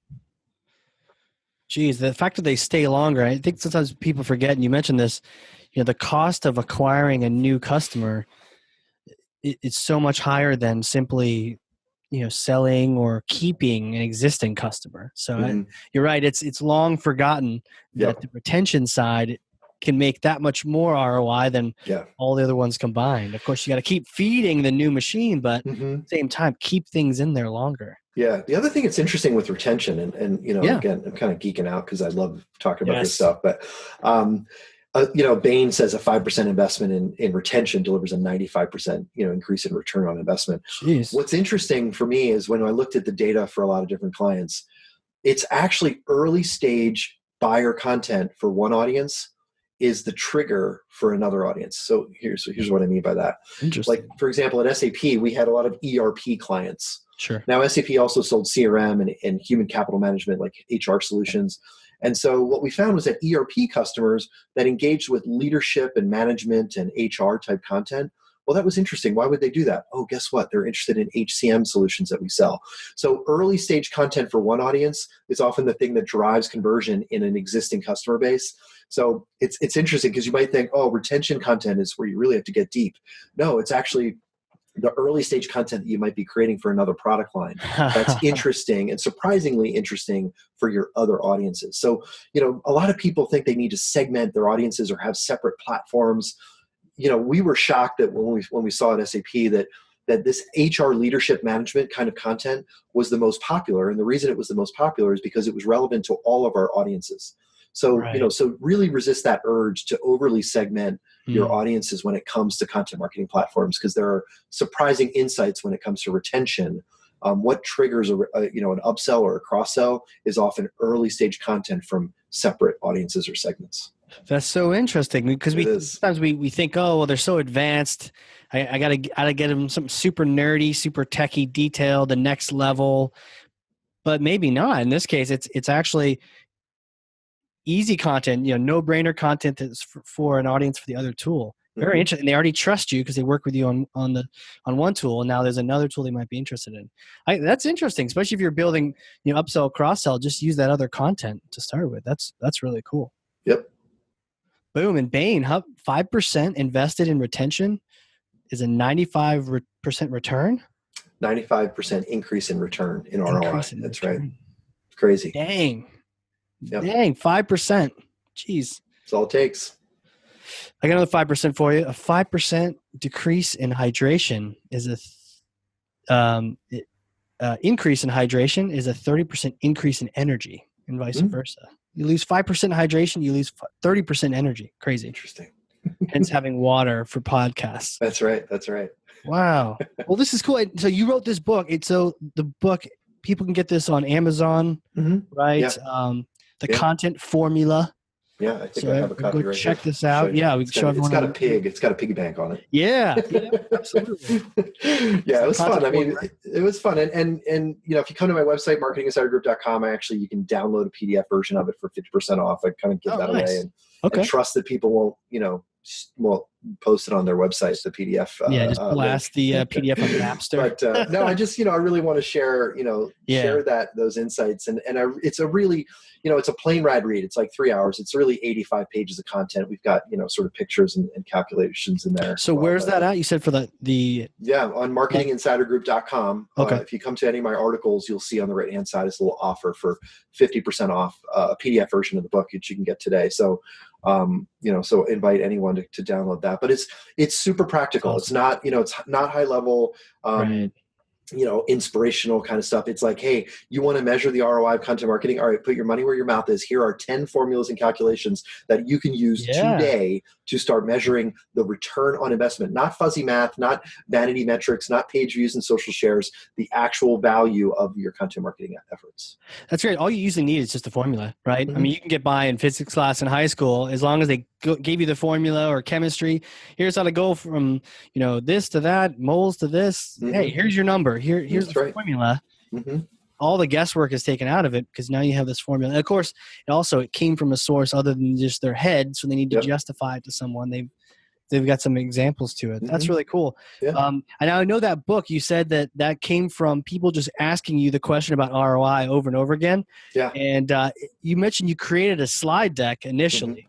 Geez, the fact that they stay longer, I think sometimes people forget, and you mentioned this, the cost of acquiring a new customer, it's so much higher than simply, selling or keeping an existing customer. So you're right. It's long forgotten that the retention side can make that much more ROI than all the other ones combined. Of course, you got to keep feeding the new machine, but at the same time, keep things in there longer. Yeah. The other thing that's interesting with retention, and again, I'm kind of geeking out because I love talking about this stuff, but Bain says a 5% investment in retention delivers a 95%, increase in return on investment. Jeez. What's interesting for me is when I looked at the data for a lot of different clients, it's actually early stage buyer content for one audience is the trigger for another audience. So here's what I mean by that. Interesting. Like, for example, at SAP, we had a lot of ERP clients. Sure. Now, SAP also sold CRM and human capital management, like HR solutions. And so what we found was that ERP customers that engaged with leadership and management and HR type content, well, that was interesting. Why would they do that? Oh, guess what? They're interested in HCM solutions that we sell. So early stage content for one audience is often the thing that drives conversion in an existing customer base. So it's interesting because you might think, oh, retention content is where you really have to get deep. No, it's actually the early stage content that you might be creating for another product line that's interesting and surprisingly interesting for your other audiences. So, a lot of people think they need to segment their audiences or have separate platforms. We were shocked that when we saw at SAP that this HR leadership management kind of content was the most popular. And the reason it was the most popular is because it was relevant to all of our audiences. So, so really resist that urge to overly segment your audiences when it comes to content marketing platforms, because there are surprising insights when it comes to retention. What triggers an upsell or a cross sell is often early stage content from separate audiences or segments. That's so interesting, because sometimes we think, oh, well, they're so advanced. I gotta get them something super nerdy, super techie, detailed, the next level. But maybe not. In this case, it's actually easy content, no brainer content that's for an audience for the other tool. Very interesting. They already trust you because they work with you on one tool, and now there's another tool they might be interested in. That's interesting, especially if you're building, upsell, cross sell. Just use that other content to start with. That's really cool. Yep. Boom. And Bain, 5% invested in retention is a 95% return. 95% increase in return in ROI. That's right. Crazy. Dang. Yep. Dang, 5%. Jeez. That's all it takes. I got another 5% for you. A 5% decrease in hydration is increase in hydration is a 30% increase in energy, and vice versa. You lose 5% hydration, you lose 30% energy. Crazy. Interesting. Hence having water for podcasts. That's right. That's right. Wow. Well, this is cool. So you wrote this book. So the book, people can get this on Amazon, right? Yeah. The content formula. Yeah, I think I have a copy right check here. this out. Yeah, we can show everyone. It's got a piggy bank on it. Yeah, absolutely. Yeah, it was fun. I mean, it was fun. And if you come to my website, marketinginsidergroup.com, you can download a PDF version of it for 50% off. I kind of give that away and trust that people won't post it on their website, the PDF. Just blast the PDF on Napster. But no, I really want to share those insights. And it's a really, it's a plane ride read. It's like 3 hours. It's really 85 pages of content. We've got, sort of pictures and calculations in there. So where's that at? You said for the on marketinginsidergroup.com. Okay. If you come to any of my articles, you'll see on the right-hand side is a little offer for 50% off a PDF version of the book that you can get today. So, so invite anyone to download that. But it's super practical. Awesome. It's not, it's not high level, right. Inspirational kind of stuff. It's like, hey, you want to measure the ROI of content marketing? All right, put your money where your mouth is. Here are 10 formulas and calculations that you can use today to start measuring the return on investment. Not fuzzy math, not vanity metrics, not page views and social shares, the actual value of your content marketing efforts. That's great. All you usually need is just a formula, right? I mean, you can get by in physics class in high school as long as they gave you the formula, or chemistry. Here's how to go from, this to that, moles to this. Hey, here's your number. Here's the formula. All the guesswork is taken out of it because now you have this formula. And of course, it came from a source other than just their head, so they need to justify it to someone. They've got some examples to it. That's really cool. Yeah. And I know that book, you said that came from people just asking you the question about ROI over and over again. Yeah. And you mentioned you created a slide deck initially.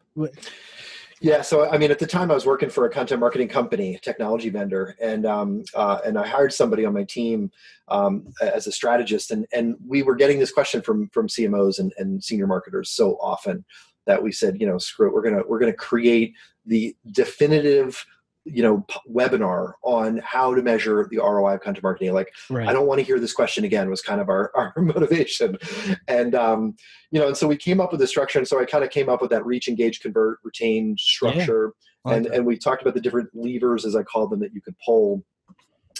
Yeah. So, I mean, at the time I was working for a content marketing company, technology vendor, and I hired somebody on my team as a strategist. And we were getting this question from CMOs and senior marketers so often that we said, screw it. We're going to create the definitive, webinar on how to measure the ROI of content marketing. Like, I don't want to hear this question again, was kind of our motivation. And, and so we came up with a structure. And so I kind of came up with that reach, engage, convert, retain structure. Yeah. And we talked about the different levers, as I call them, that you could pull.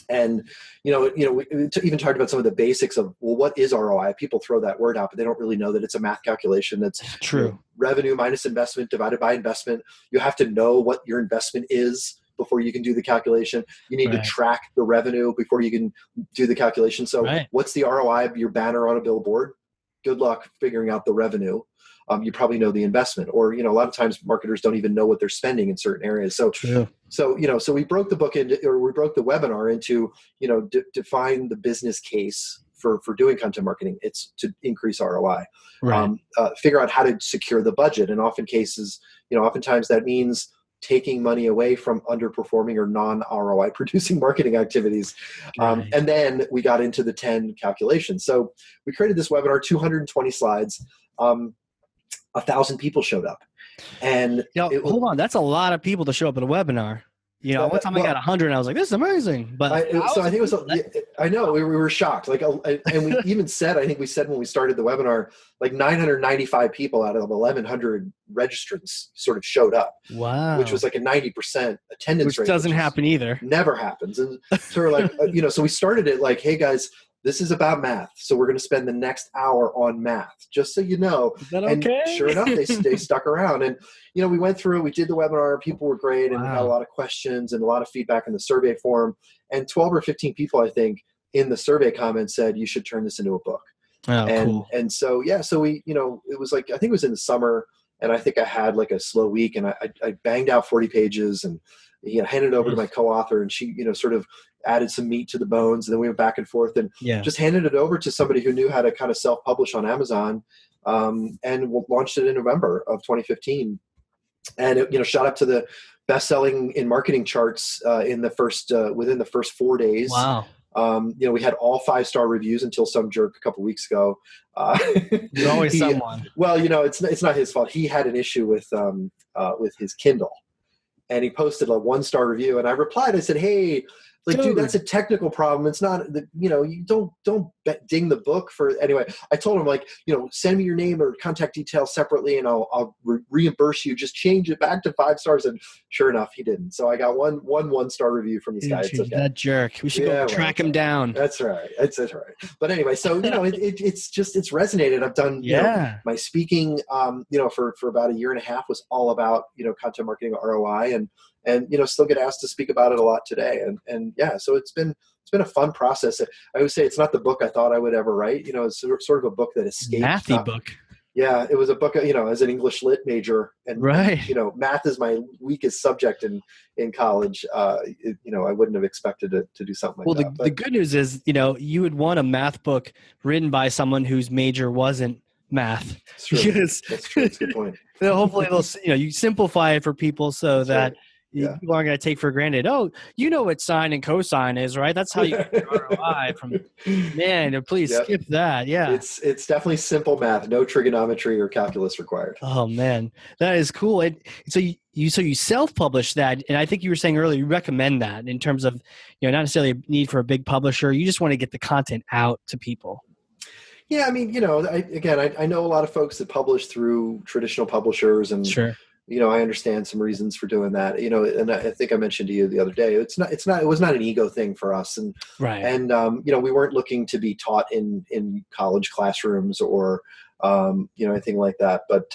And, we even talked about some of the basics of, well, what is ROI? People throw that word out, but they don't really know that it's a math calculation. That's true. Revenue minus investment divided by investment. You have to know what your investment is before you can do the calculation. You need to track the revenue before you can do the calculation. So what's the ROI of your banner on a billboard? Good luck figuring out the revenue. You probably know the investment, or, a lot of times marketers don't even know what they're spending in certain areas. So, so we broke the book into, or we broke the webinar into, define the business case for doing content marketing. It's to increase ROI, figure out how to secure the budget. And oftentimes that means taking money away from underperforming or non-ROI producing marketing activities. And then we got into the 10 calculations. So we created this webinar, 220 slides. 1,000 people showed up. And hold on, that's a lot of people to show up at a webinar. One time I got 100 and I was like, this is amazing. But so I think it was, I know we were shocked. Like, and we even said, I think we said when we started the webinar, like 995 people out of 1,100 registrants sort of showed up. Wow. Which was like a 90% attendance rate. Which doesn't happen either. Never happens. And so we're like, so we started it like, hey guys, this is about math. So we're going to spend the next hour on math, just so you know. Is that okay? And sure enough, they stuck around. And, we went through, we did the webinar, people were great, and we had a lot of questions and a lot of feedback in the survey form. And 12 or 15 people, I think, in the survey comments said, you should turn this into a book. Oh, cool. And so, so we, it was like, I think it was in the summer, and I think I had like a slow week, and I banged out 40 pages and handed it over to my co-author, and she, sort of added some meat to the bones, and then we went back and forth and just handed it over to somebody who knew how to kind of self-publish on Amazon, and launched it in November of 2015. And it, shot up to the best-selling in marketing charts within the first 4 days. Wow. We had all 5-star reviews until some jerk a couple weeks ago. There's always someone. Well, it's not his fault. He had an issue with his Kindle, and he posted a 1-star review. And I replied, I said, hey, dude, that's a technical problem. It's not, you don't ding the book for, anyway. I told him, send me your name or contact details separately, and I'll reimburse you. Just change it back to 5 stars. And sure enough, he didn't. So I got one 1-star review from this guy. It's okay. That jerk. We should go track him down. That's right. That's right. But anyway, so it's resonated. I've done my speaking. For about a year and a half was all about content marketing ROI, and still get asked to speak about it a lot today. And so it's been a fun process. I would say it's not the book I thought I would ever write. It's sort of a book that escaped. Mathy book. Yeah, it was a book, as an English lit major, and math is my weakest subject in college. I wouldn't have expected to do something like that. Well, the good news is, you would want a math book written by someone whose major wasn't math. That's true. That's true. That's a good point. Hopefully you simplify it for people so that people aren't going to take for granted. Oh, you know what sine and cosine is, right? That's how you get your ROI from. Man, please skip that. Yeah, it's definitely simple math, no trigonometry or calculus required. Oh man, that is cool. And so you self-publish that, and I think you were saying earlier you recommend that in terms of not necessarily a need for a big publisher. You just want to get the content out to people. Yeah, I mean, I know a lot of folks that publish through traditional publishers, and sure. I understand some reasons for doing that, and I think I mentioned to you the other day, it was not an ego thing for us. And, right. And, we weren't looking to be taught in college classrooms or, anything like that. But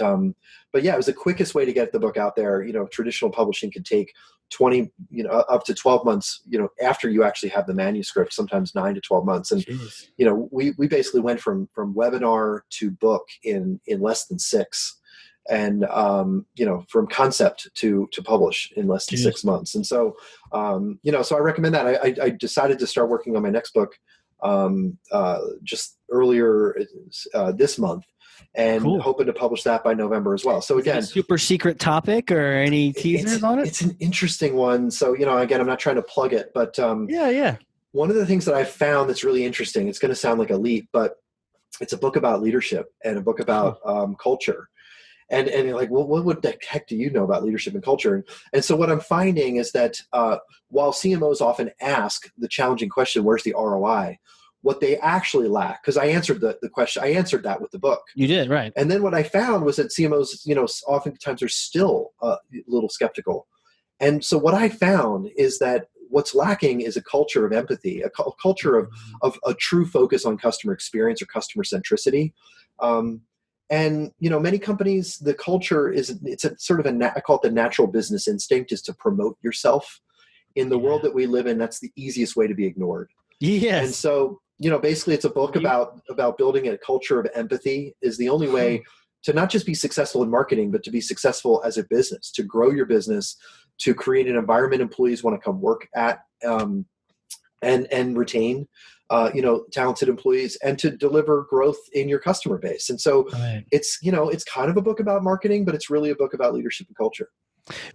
yeah, it was the quickest way to get the book out there. Traditional publishing could take 20, up to 12 months, after you actually have the manuscript, sometimes 9 to 12 months. And, Jeez. We basically went from webinar to book in less than 6. And, from concept to publish in less than 6 months. And so, so I recommend that. I decided to start working on my next book just earlier this month, and hoping to publish that by November as well. So again, super secret topic or any teasers on it? It's an interesting one. So, again, I'm not trying to plug it, but yeah. One of the things that I found that's really interesting, it's going to sound like a leap, but it's a book about leadership and a book about culture. And you're like, well, what the heck do you know about leadership and culture? And so what I'm finding is that while CMOs often ask the challenging question, where's the ROI? What they actually lack, because I answered the question, I answered that with the book. You did, right. And then what I found was that CMOs, oftentimes are still a little skeptical. And so what I found is that what's lacking is a culture of empathy, a culture of a true focus on customer experience or customer centricity. And, many companies, the culture it's a sort of I call it the natural business instinct, is to promote yourself. In the world that we live in, that's the easiest way to be ignored. Yes. And so, basically it's a book about building a culture of empathy is the only way to not just be successful in marketing, but to be successful as a business, to grow your business, to create an environment employees want to come work at, and retain. Talented employees, and to deliver growth in your customer base. And so it's kind of a book about marketing, but it's really a book about leadership and culture.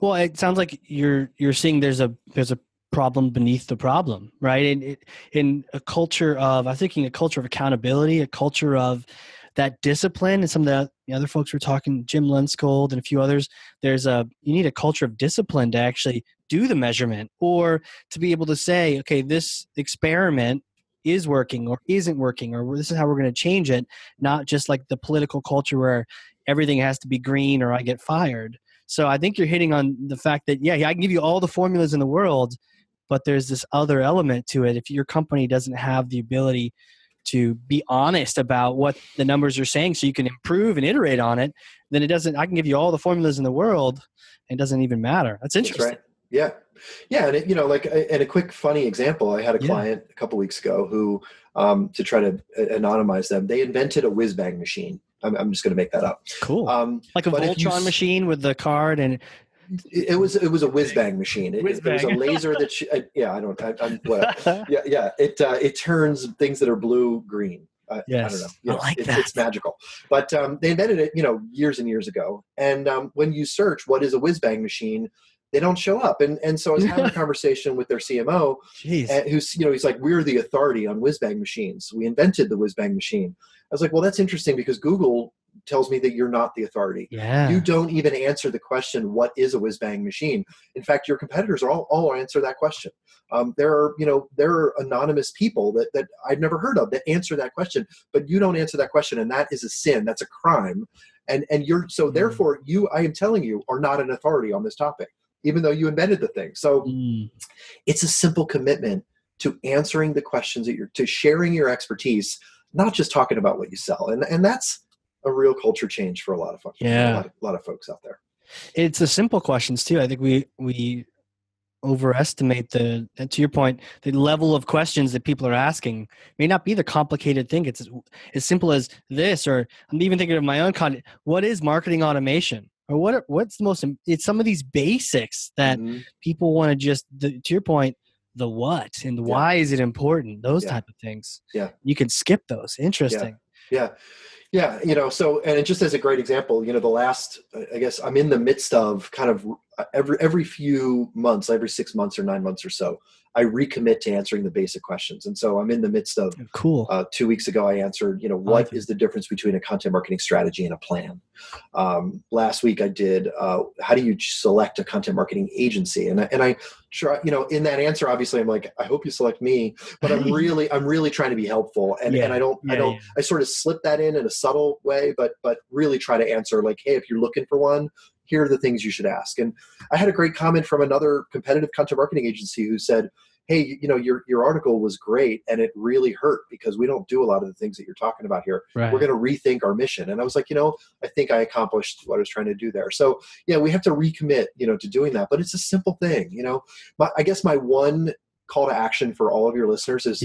Well, it sounds like you're seeing there's a problem beneath the problem, right? In a culture of, I'm thinking a culture of accountability, a culture of that discipline, and some of the other folks were talking, Jim Lenskold and a few others, you need a culture of discipline to actually do the measurement, or to be able to say, okay, this experiment is working or isn't working, or this is how we're going to change it, not just like the political culture where everything has to be green or I get fired. So I think you're hitting on the fact that, yeah, I can give you all the formulas in the world, but there's this other element to it. If your company doesn't have the ability to be honest about what the numbers are saying so you can improve and iterate on it, then I can give you all the formulas in the world and it doesn't even matter. That's interesting. That's right. Yeah. Yeah. And and a quick funny example, I had a client a couple weeks ago who, to try to anonymize them, they invented a whiz bang machine. I'm just going to make that up. Cool. Like a Voltron machine with the card, and it was a whiz bang machine. It was a laser that it turns things that are blue green. Yes. I don't know. I like that. It's magical. But they invented it, years and years ago. And when you search what is a whiz bang machine, they don't show up. And so I was having a conversation with their CMO, who's, he's like, we're the authority on whiz bang machines. We invented the whiz bang machine. I was like, well, that's interesting because Google tells me that you're not the authority. Yeah. You don't even answer the question, what is a whiz bang machine? In fact, your competitors all answer that question. There are anonymous people that I've never heard of that answer that question, but you don't answer that question. And that is a sin. That's a crime. And therefore I am telling you, are not an authority on this topic, even though you invented the thing. So it's a simple commitment to answering the questions to sharing your expertise, not just talking about what you sell. And that's a real culture change for a lot of folks. Yeah. A lot of folks out there. It's the simple questions too. I think we overestimate to your point, the level of questions that people are asking may not be the complicated thing. It's as simple as this, or I'm even thinking of my own content. What is marketing automation? Or what's the most, it's some of these basics that people want to just, to your point, the what and the why is it important? Those type of things. Yeah. You can skip those. Interesting. Yeah. Yeah. And it just as a great example, the last, I guess I'm in the midst of kind of every few months, every 6 months or 9 months or so, I recommit to answering the basic questions. And so I'm in the midst of, 2 weeks ago, I answered, what is the difference between a content marketing strategy and a plan? Last week I did, how do you select a content marketing agency? And I try, in that answer, obviously I'm like, I hope you select me, but I'm really trying to be helpful. And I sort of slip that in a subtle way, but really try to answer like, hey, if you're looking for one, here are the things you should ask. And I had a great comment from another competitive content marketing agency who said, hey, your article was great and it really hurt because we don't do a lot of the things that you're talking about here. Right. We're going to rethink our mission. And I was like, I think I accomplished what I was trying to do there. So yeah, we have to recommit, to doing that, but it's a simple thing. I guess my one call to action for all of your listeners is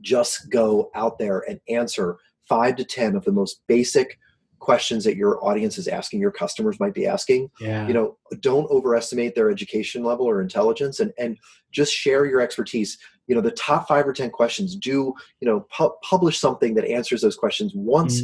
just go out there and answer 5 to 10 of the most basic questions that your audience is asking, your customers might be asking. Don't overestimate their education level or intelligence, and just share your expertise. The top 5 or 10 questions, publish something that answers those questions once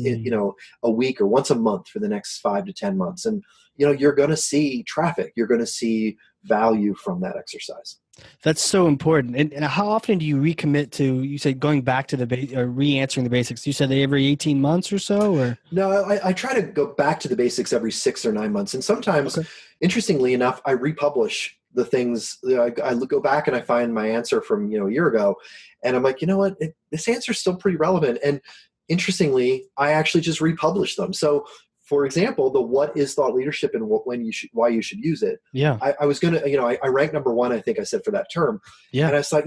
a week or once a month for the next 5 to 10 months. And, you're going to see traffic. You're going to see value from that exercise. That's so important. And how often do you recommit to, you said going back to or re-answering the basics? You said every 18 months or so? Or No, I try to go back to the basics every 6 or 9 months. And sometimes, interestingly enough, I republish the things. I go back and I find my answer from, a year ago. And I'm like, what? This answer is still pretty relevant. And interestingly, I actually just republish them. So for example, the what is thought leadership and why you should use it. Yeah. I was going to, I ranked number 1, I think I said, for that term. Yeah. And I thought,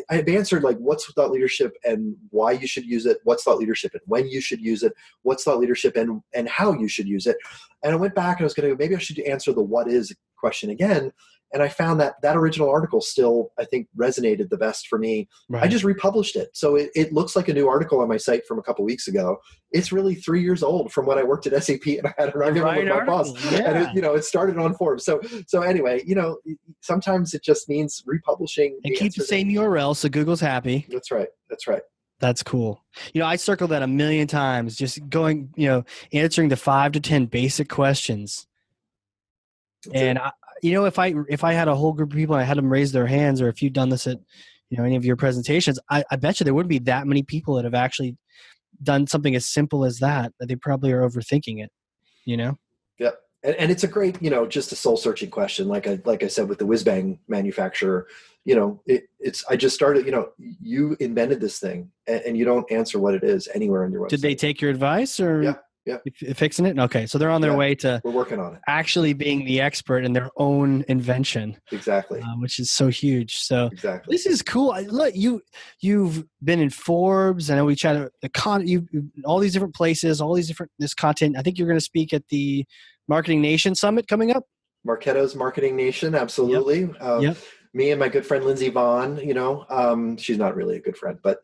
I've answered like, what's thought leadership and why you should use it? What's thought leadership and when you should use it? What's thought leadership and how you should use it? And I went back and I was going to, maybe I should answer the what is question again. And I found that original article still, I think, resonated the best for me. Right. I just republished it. So it looks like a new article on my site from a couple weeks ago. It's really 3 years old from when I worked at SAP and I had an argument with my boss. Yeah. And it started on Forbes. So anyway, sometimes it just means republishing. And keep the same URL so Google's happy. That's right. That's cool. I circled that 1,000,000 times, just going, answering the 5 to 10 basic questions. And if I had a whole group of people and I had them raise their hands, or if you've done this at, any of your presentations, I bet you there wouldn't be that many people that have actually done something as simple as that they probably are overthinking it, you know? Yeah. And it's a great, just a soul searching question. Like I said, with the whiz bang manufacturer, I just started, you invented this thing and you don't answer what it is anywhere on your website. Did they take your advice or Yeah. Yeah. fixing it? Okay. So they're on their way to we're working on it. Actually being the expert in their own invention. Exactly. Which is so huge. So exactly. This is cool. Look, you've been in Forbes. I know we chatted you all these different places, all these different this content. I think you're going to speak at the Marketing Nation Summit coming up. Marketo's Marketing Nation, absolutely. Yep. Me and my good friend Lindsay Vaughn, she's not really a good friend, but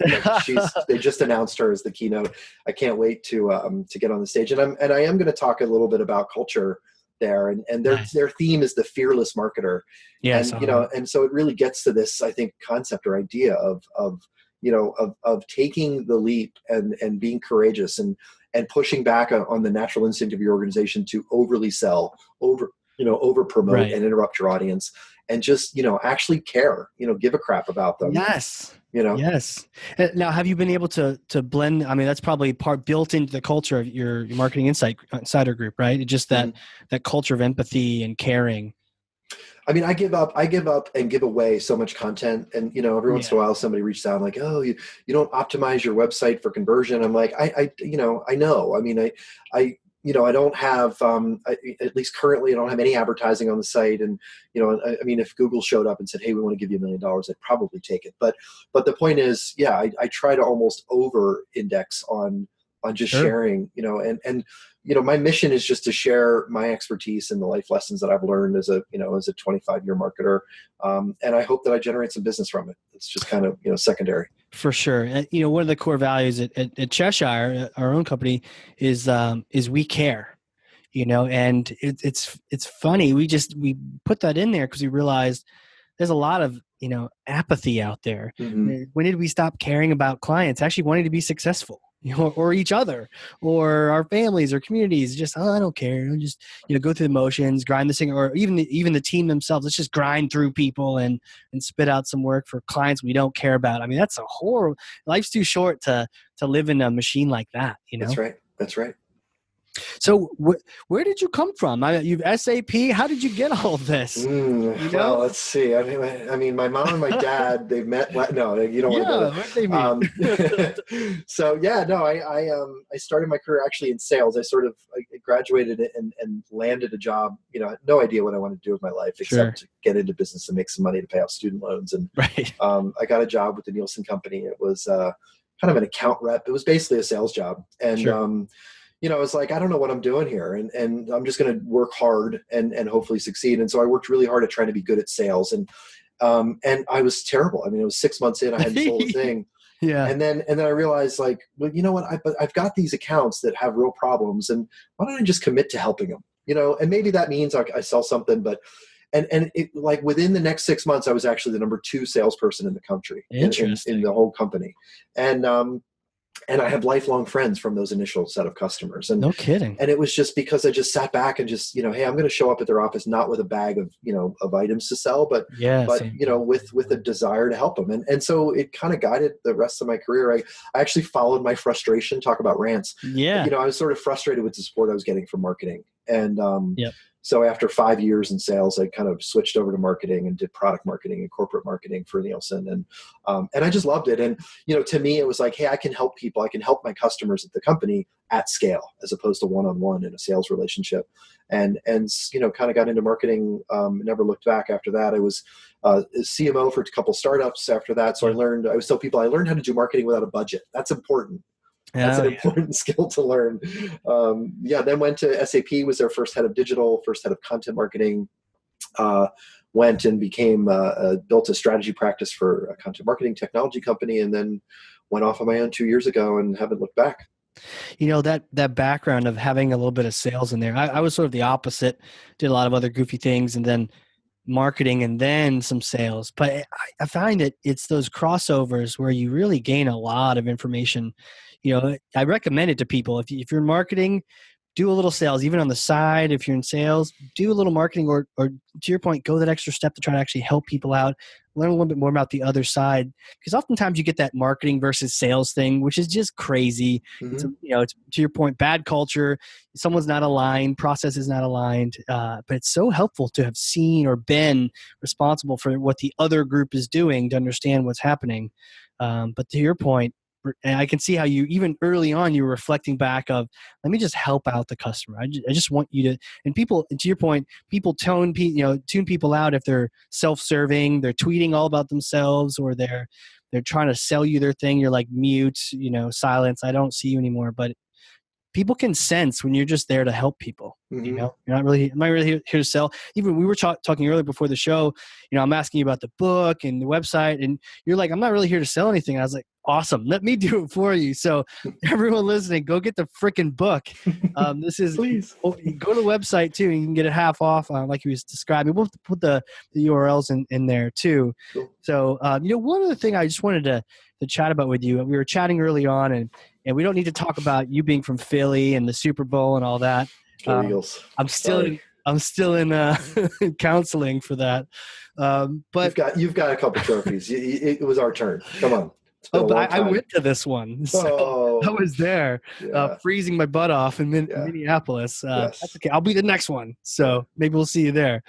they just announced her as the keynote. I can't wait to get on the stage, and I am going to talk a little bit about culture there, and their theme is the fearless marketer. Yes, and and so it really gets to this, I think, concept or idea of taking the leap and being courageous and pushing back on the natural instinct of your organization to overly sell, over promote and interrupt your audience, and just, actually care, give a crap about them. Yes. Yes. Now, have you been able to blend? I mean, that's probably part built into the culture of your marketing insider group, right? Just that culture of empathy and caring. I mean, I give up and give away so much content. And, every once in a while somebody reaches out like, oh, you don't optimize your website for conversion. I'm like, I know. I mean, I don't have, at least currently, I don't have any advertising on the site. And, I mean, if Google showed up and said, hey, we want to give you $1 million, I'd probably take it. But the point is, I try to almost over index on just sharing, and my mission is just to share my expertise and the life lessons that I've learned as a 25-year marketer. And I hope that I generate some business from it. It's just kind of, secondary. For sure. One of the core values at Cheshire, our own company, is we care, and it's funny. We put that in there because we realized there's a lot of, apathy out there. Mm-hmm. When did we stop caring about clients actually wanting to be successful? Or each other, or our families or communities. Just, I don't care. I'll just, go through the motions, grind this thing, or even the team themselves. Let's just grind through people and spit out some work for clients we don't care about. I mean, that's a horrible. Life's too short to live in a machine like that. That's right. That's right. So where did you come from? You've SAP. How did you get all this? Well, let's see. I mean, my mom and my dad, they met. No, you don't want to go there. So I started my career actually in sales. I graduated and landed a job. No idea what I wanted to do with my life except to get into business and make some money to pay off student loans. And I got a job with the Nielsen company. It was kind of an account rep. It was basically a sales job, and I was like, I don't know what I'm doing here. And I'm just going to work hard and hopefully succeed. And so I worked really hard at trying to be good at sales. And I was terrible. I mean, it was 6 months in, I hadn't sold a thing. Yeah. And then I realized, like, well, you know what? I've got these accounts that have real problems, and why don't I just commit to helping them? And maybe that means I sell something, but and it, like, within the next 6 months, I was actually the number 2 salesperson in the country in the whole company. And I have lifelong friends from those initial set of customers. And no kidding. And it was just because I just sat back and just, hey, I'm going to show up at their office, not with a bag of, of items to sell, but with a desire to help them. And so it kind of guided the rest of my career. I actually followed my frustration, talk about rants. Yeah. I was sort of frustrated with the support I was getting from marketing. And, so after 5 years in sales, I kind of switched over to marketing and did product marketing and corporate marketing for Nielsen. And I just loved it. And, to me, it was like, hey, I can help people. I can help my customers at the company at scale, as opposed to one-on-one in a sales relationship. And kind of got into marketing, never looked back after that. I was a CMO for a couple startups after that. So I always tell people I learned how to do marketing without a budget. That's important. That's an important skill to learn. Then went to SAP, was their first head of digital, first head of content marketing, went and built a strategy practice for a content marketing technology company, and then went off on my own 2 years ago and haven't looked back. That background of having a little bit of sales in there, I was sort of the opposite, did a lot of other goofy things and then marketing and then some sales. But I find it's those crossovers where you really gain a lot of information. I recommend it to people. If you're in marketing, do a little sales, even on the side. If you're in sales, do a little marketing, or to your point, go that extra step to try to actually help people out, learn a little bit more about the other side. Because oftentimes you get that marketing versus sales thing, which is just crazy. It's, it's, to your point, bad culture. Someone's not aligned, process is not aligned. But it's so helpful to have seen or been responsible for what the other group is doing to understand what's happening. But to your point, and I can see how you, even early on, you were reflecting back of, let me just help out the customer. I just want you to, and people, to your point, people tune people out if they're self-serving, they're tweeting all about themselves, or they're trying to sell you their thing. You're like, mute, silence. I don't see you anymore. But people can sense when you're just there to help people. You're not really, am I really here to sell? Even we were talking earlier before the show, I'm asking you about the book and the website, and you're like, I'm not really here to sell anything. I was like, awesome. Let me do it for you. So everyone listening, go get the freaking book. This is, please go to the website too, and you can get it half off, like he was describing. We'll put the URLs in there too. Cool. So, one other thing I just wanted to chat about with you, we were chatting early on, and we don't need to talk about you being from Philly and the Super Bowl and all that. Eagles. I'm still in counseling for that. But you've got a couple trophies. It was our turn. Come on. But I went to this one, so I was there, freezing my butt off in Minneapolis. That's okay. I'll be the next one, so maybe we'll see you there.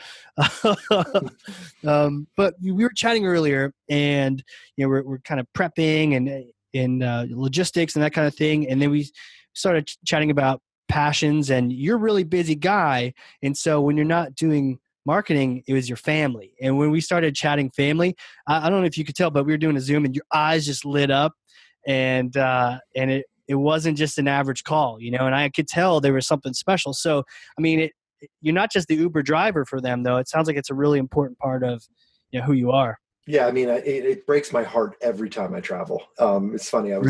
But we were chatting earlier, and we're kind of prepping and logistics and that kind of thing, and then we started chatting about passions. And you're a really busy guy, and so when you're not doing marketing, it was your family. And when we started chatting family, I don't know if you could tell, but we were doing a Zoom, and your eyes just lit up, and it wasn't just an average call, and I could tell there was something special. So, I mean, you're not just the Uber driver for them, though. It sounds like it's a really important part of who you are. Yeah, I mean, it breaks my heart every time I travel. It's funny. I've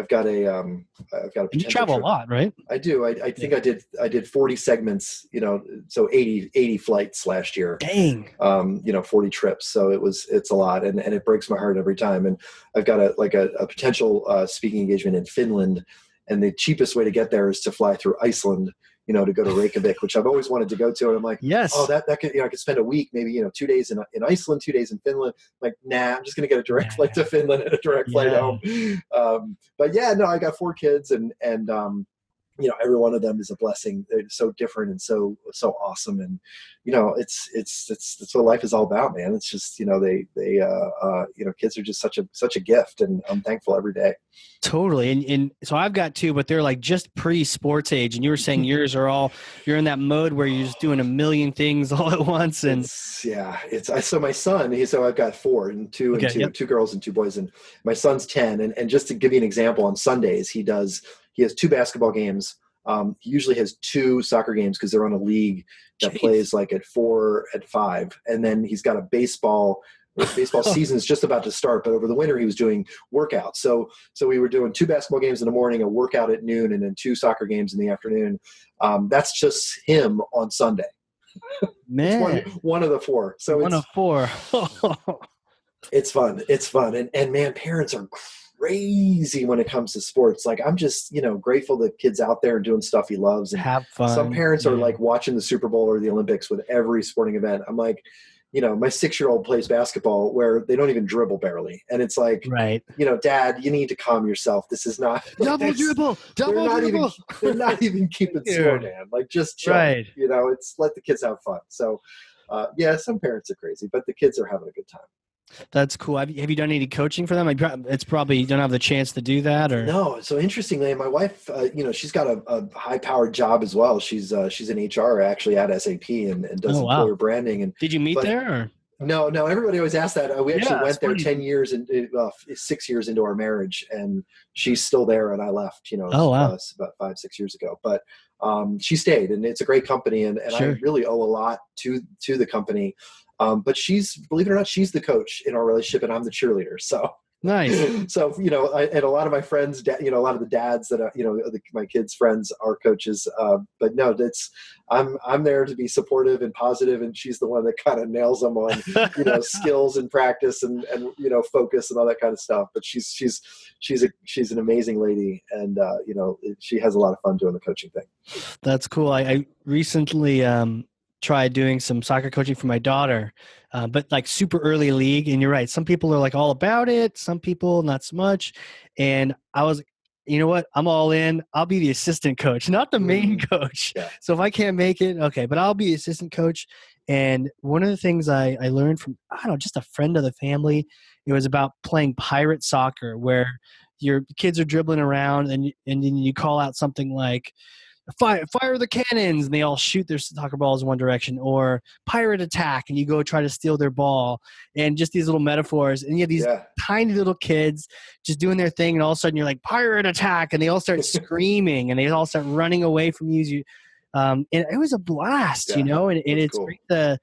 got a you travel a lot, right? I do. I think I did 40 segments, so 80 flights last year. Dang. 40 trips. So it's a lot, and it breaks my heart every time. And I've got a potential speaking engagement in Finland, and the cheapest way to get there is to fly through Iceland, to go to Reykjavik, which I've always wanted to go to. And I'm like, yes. Oh, that could, I could spend a week, maybe, 2 days in Iceland, 2 days in Finland. I'm like, nah, I'm just going to get a direct flight to Finland and a direct flight home. But yeah, no, I got 4 kids, and every one of them is a blessing. They're so different and so awesome. And, it's what life is all about, man. It's just, kids are just such a gift, and I'm thankful every day. Totally. And so I've got 2, but they're like just pre-sports age. And you were saying yours are you're in that mode where you're just doing a million things all at once. And so my son, so I've got 4, and 2 girls and 2 boys. And my son's 10. And just to give you an example, on Sundays, he has 2 basketball games. He usually has 2 soccer games because they're on a league that plays like at 4, at 5. And then he's got a baseball season's just about to start, but over the winter he was doing workouts. So we were doing 2 basketball games in the morning, a workout at noon, and then 2 soccer games in the afternoon. That's just him on Sunday. Man, one of the 4. So one of 4. It's fun. It's fun. And man, parents are crazy when it comes to sports. Like, I'm just, grateful that kid's out there and doing stuff he loves, and have fun. Some parents are like watching the Super Bowl or the Olympics with every sporting event. I'm like, my 6-year-old plays basketball where they don't even dribble barely. And it's like, right. Dad, you need to calm yourself. This is not double dribble. They're not even keeping score, man. Like, just chill. Right. It's let the kids have fun. So, some parents are crazy, but the kids are having a good time. That's cool. Have you done any coaching for them? It's probably you don't have the chance to do that, or no. So interestingly, my wife, she's got a high-powered job as well. She's in HR actually at SAP and does employer branding. And did you meet there? Or? No. Everybody always asks that. We actually went there 10 years and 6 years into our marriage, and she's still there. And I left. About 5-6 years ago. But she stayed, and it's a great company, and sure. I really owe a lot to the company. But believe it or not, she's the coach in our relationship, and I'm the cheerleader. So Nice. So, and a lot of my friends, a lot of the dads that are, my kids' friends are coaches. But no, I'm there to be supportive and positive, and she's the one that kind of nails them on, skills and practice and focus and all that kind of stuff. But she's an amazing lady, and she has a lot of fun doing the coaching thing. That's cool. I recently tried doing some soccer coaching for my daughter, but like super early league. And you're right. Some people are like all about it. Some people not so much. And I was, you know what? I'm all in. I'll be the assistant coach, not the main coach. Yeah. So if I can't make it, okay, but I'll be assistant coach. And one of the things I learned from, I don't know, just a friend of the family, it was about playing pirate soccer, where your kids are dribbling around and then you call out something like, fire the cannons, and they all shoot their soccer balls in one direction, or pirate attack, and you go try to steal their ball, and just these little metaphors. And you have these tiny little kids just doing their thing, and all of a sudden you're like, pirate attack, and they all start screaming, and they all start running away from you. And it was a blast, and it's cool. Great to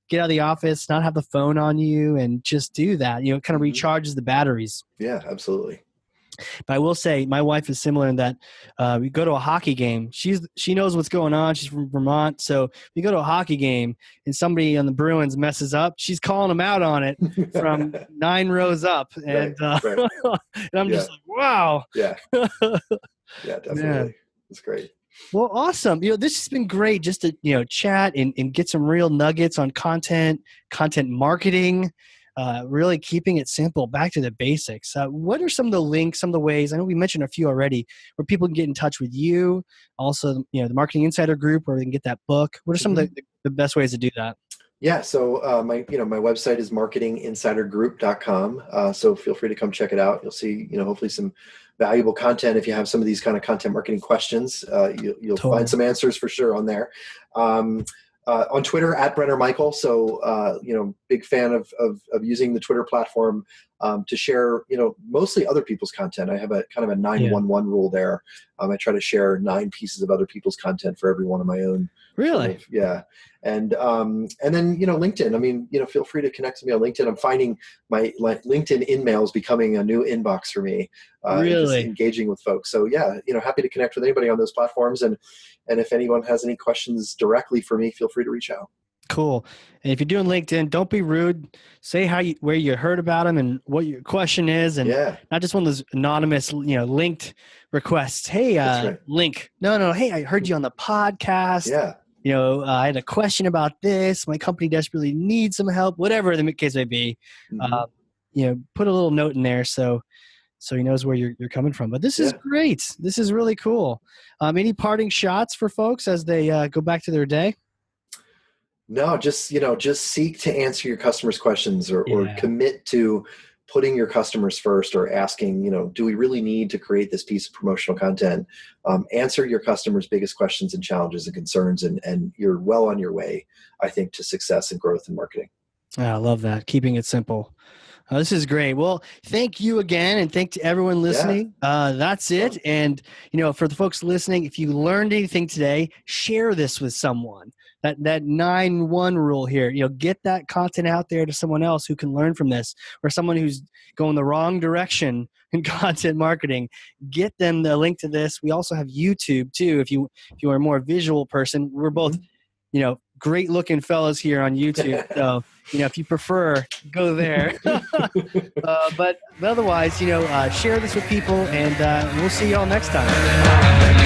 get out of the office, not have the phone on you, and just do that. It kind of recharges the batteries. Yeah, absolutely. But I will say my wife is similar in that we go to a hockey game. She knows what's going on. She's from Vermont. So we go to a hockey game and somebody on the Bruins messes up. She's calling them out on it from 9 rows up. And, right. And I'm just like, wow. Yeah. Yeah, definitely. It's great. Well, awesome. This has been great just to, chat and get some real nuggets on content marketing. Really keeping it simple, back to the basics. What are some of the links, some of the ways, I know we mentioned a few already, where people can get in touch with you, also, the Marketing Insider Group, where they can get that book? What are some of the best ways to do that? Yeah, so my website is marketinginsidergroup.com. So feel free to come check it out. You'll see, hopefully some valuable content. If you have some of these kind of content marketing questions, you'll find some answers for sure on there. On Twitter @BrennerMichael. So, big fan of using the Twitter platform to share, mostly other people's content. I have a kind of a 9-1-1 rule there. I try to share 9 pieces of other people's content for every one of my own. Really? Yeah. And then, LinkedIn. I mean, feel free to connect with me on LinkedIn. I'm finding my LinkedIn in-mail is becoming a new inbox for me. Really? Just engaging with folks. So yeah, happy to connect with anybody on those platforms. And if anyone has any questions directly for me, feel free to reach out. Cool. And if you're doing LinkedIn, don't be rude. Say where you heard about them and what your question is, and not just one of those anonymous, linked requests. Hey, right. Link. No. Hey, I heard you on the podcast. Yeah. I had a question about this. My company desperately needs some help. Whatever the case may be. Put a little note in there so he knows where you're coming from. But this is great. This is really cool. Any parting shots for folks as they go back to their day? No, just seek to answer your customers' questions or commit to putting your customers first, or asking, do we really need to create this piece of promotional content? Answer your customers' biggest questions and challenges and concerns, and you're well on your way, I think, to success and growth in marketing. I love that. Keeping it simple. This is great. Well, thank you again, and thank to everyone listening. That's it. And, for the folks listening, if you learned anything today, share this with someone. That 9-1 rule here, get that content out there to someone else who can learn from this, or someone who's going the wrong direction in content marketing. Get them the link to this. We also have YouTube too. If you are a more visual person, we're both, great looking fellas here on YouTube. So, if you prefer, go there. But otherwise, share this with people, and we'll see y'all next time.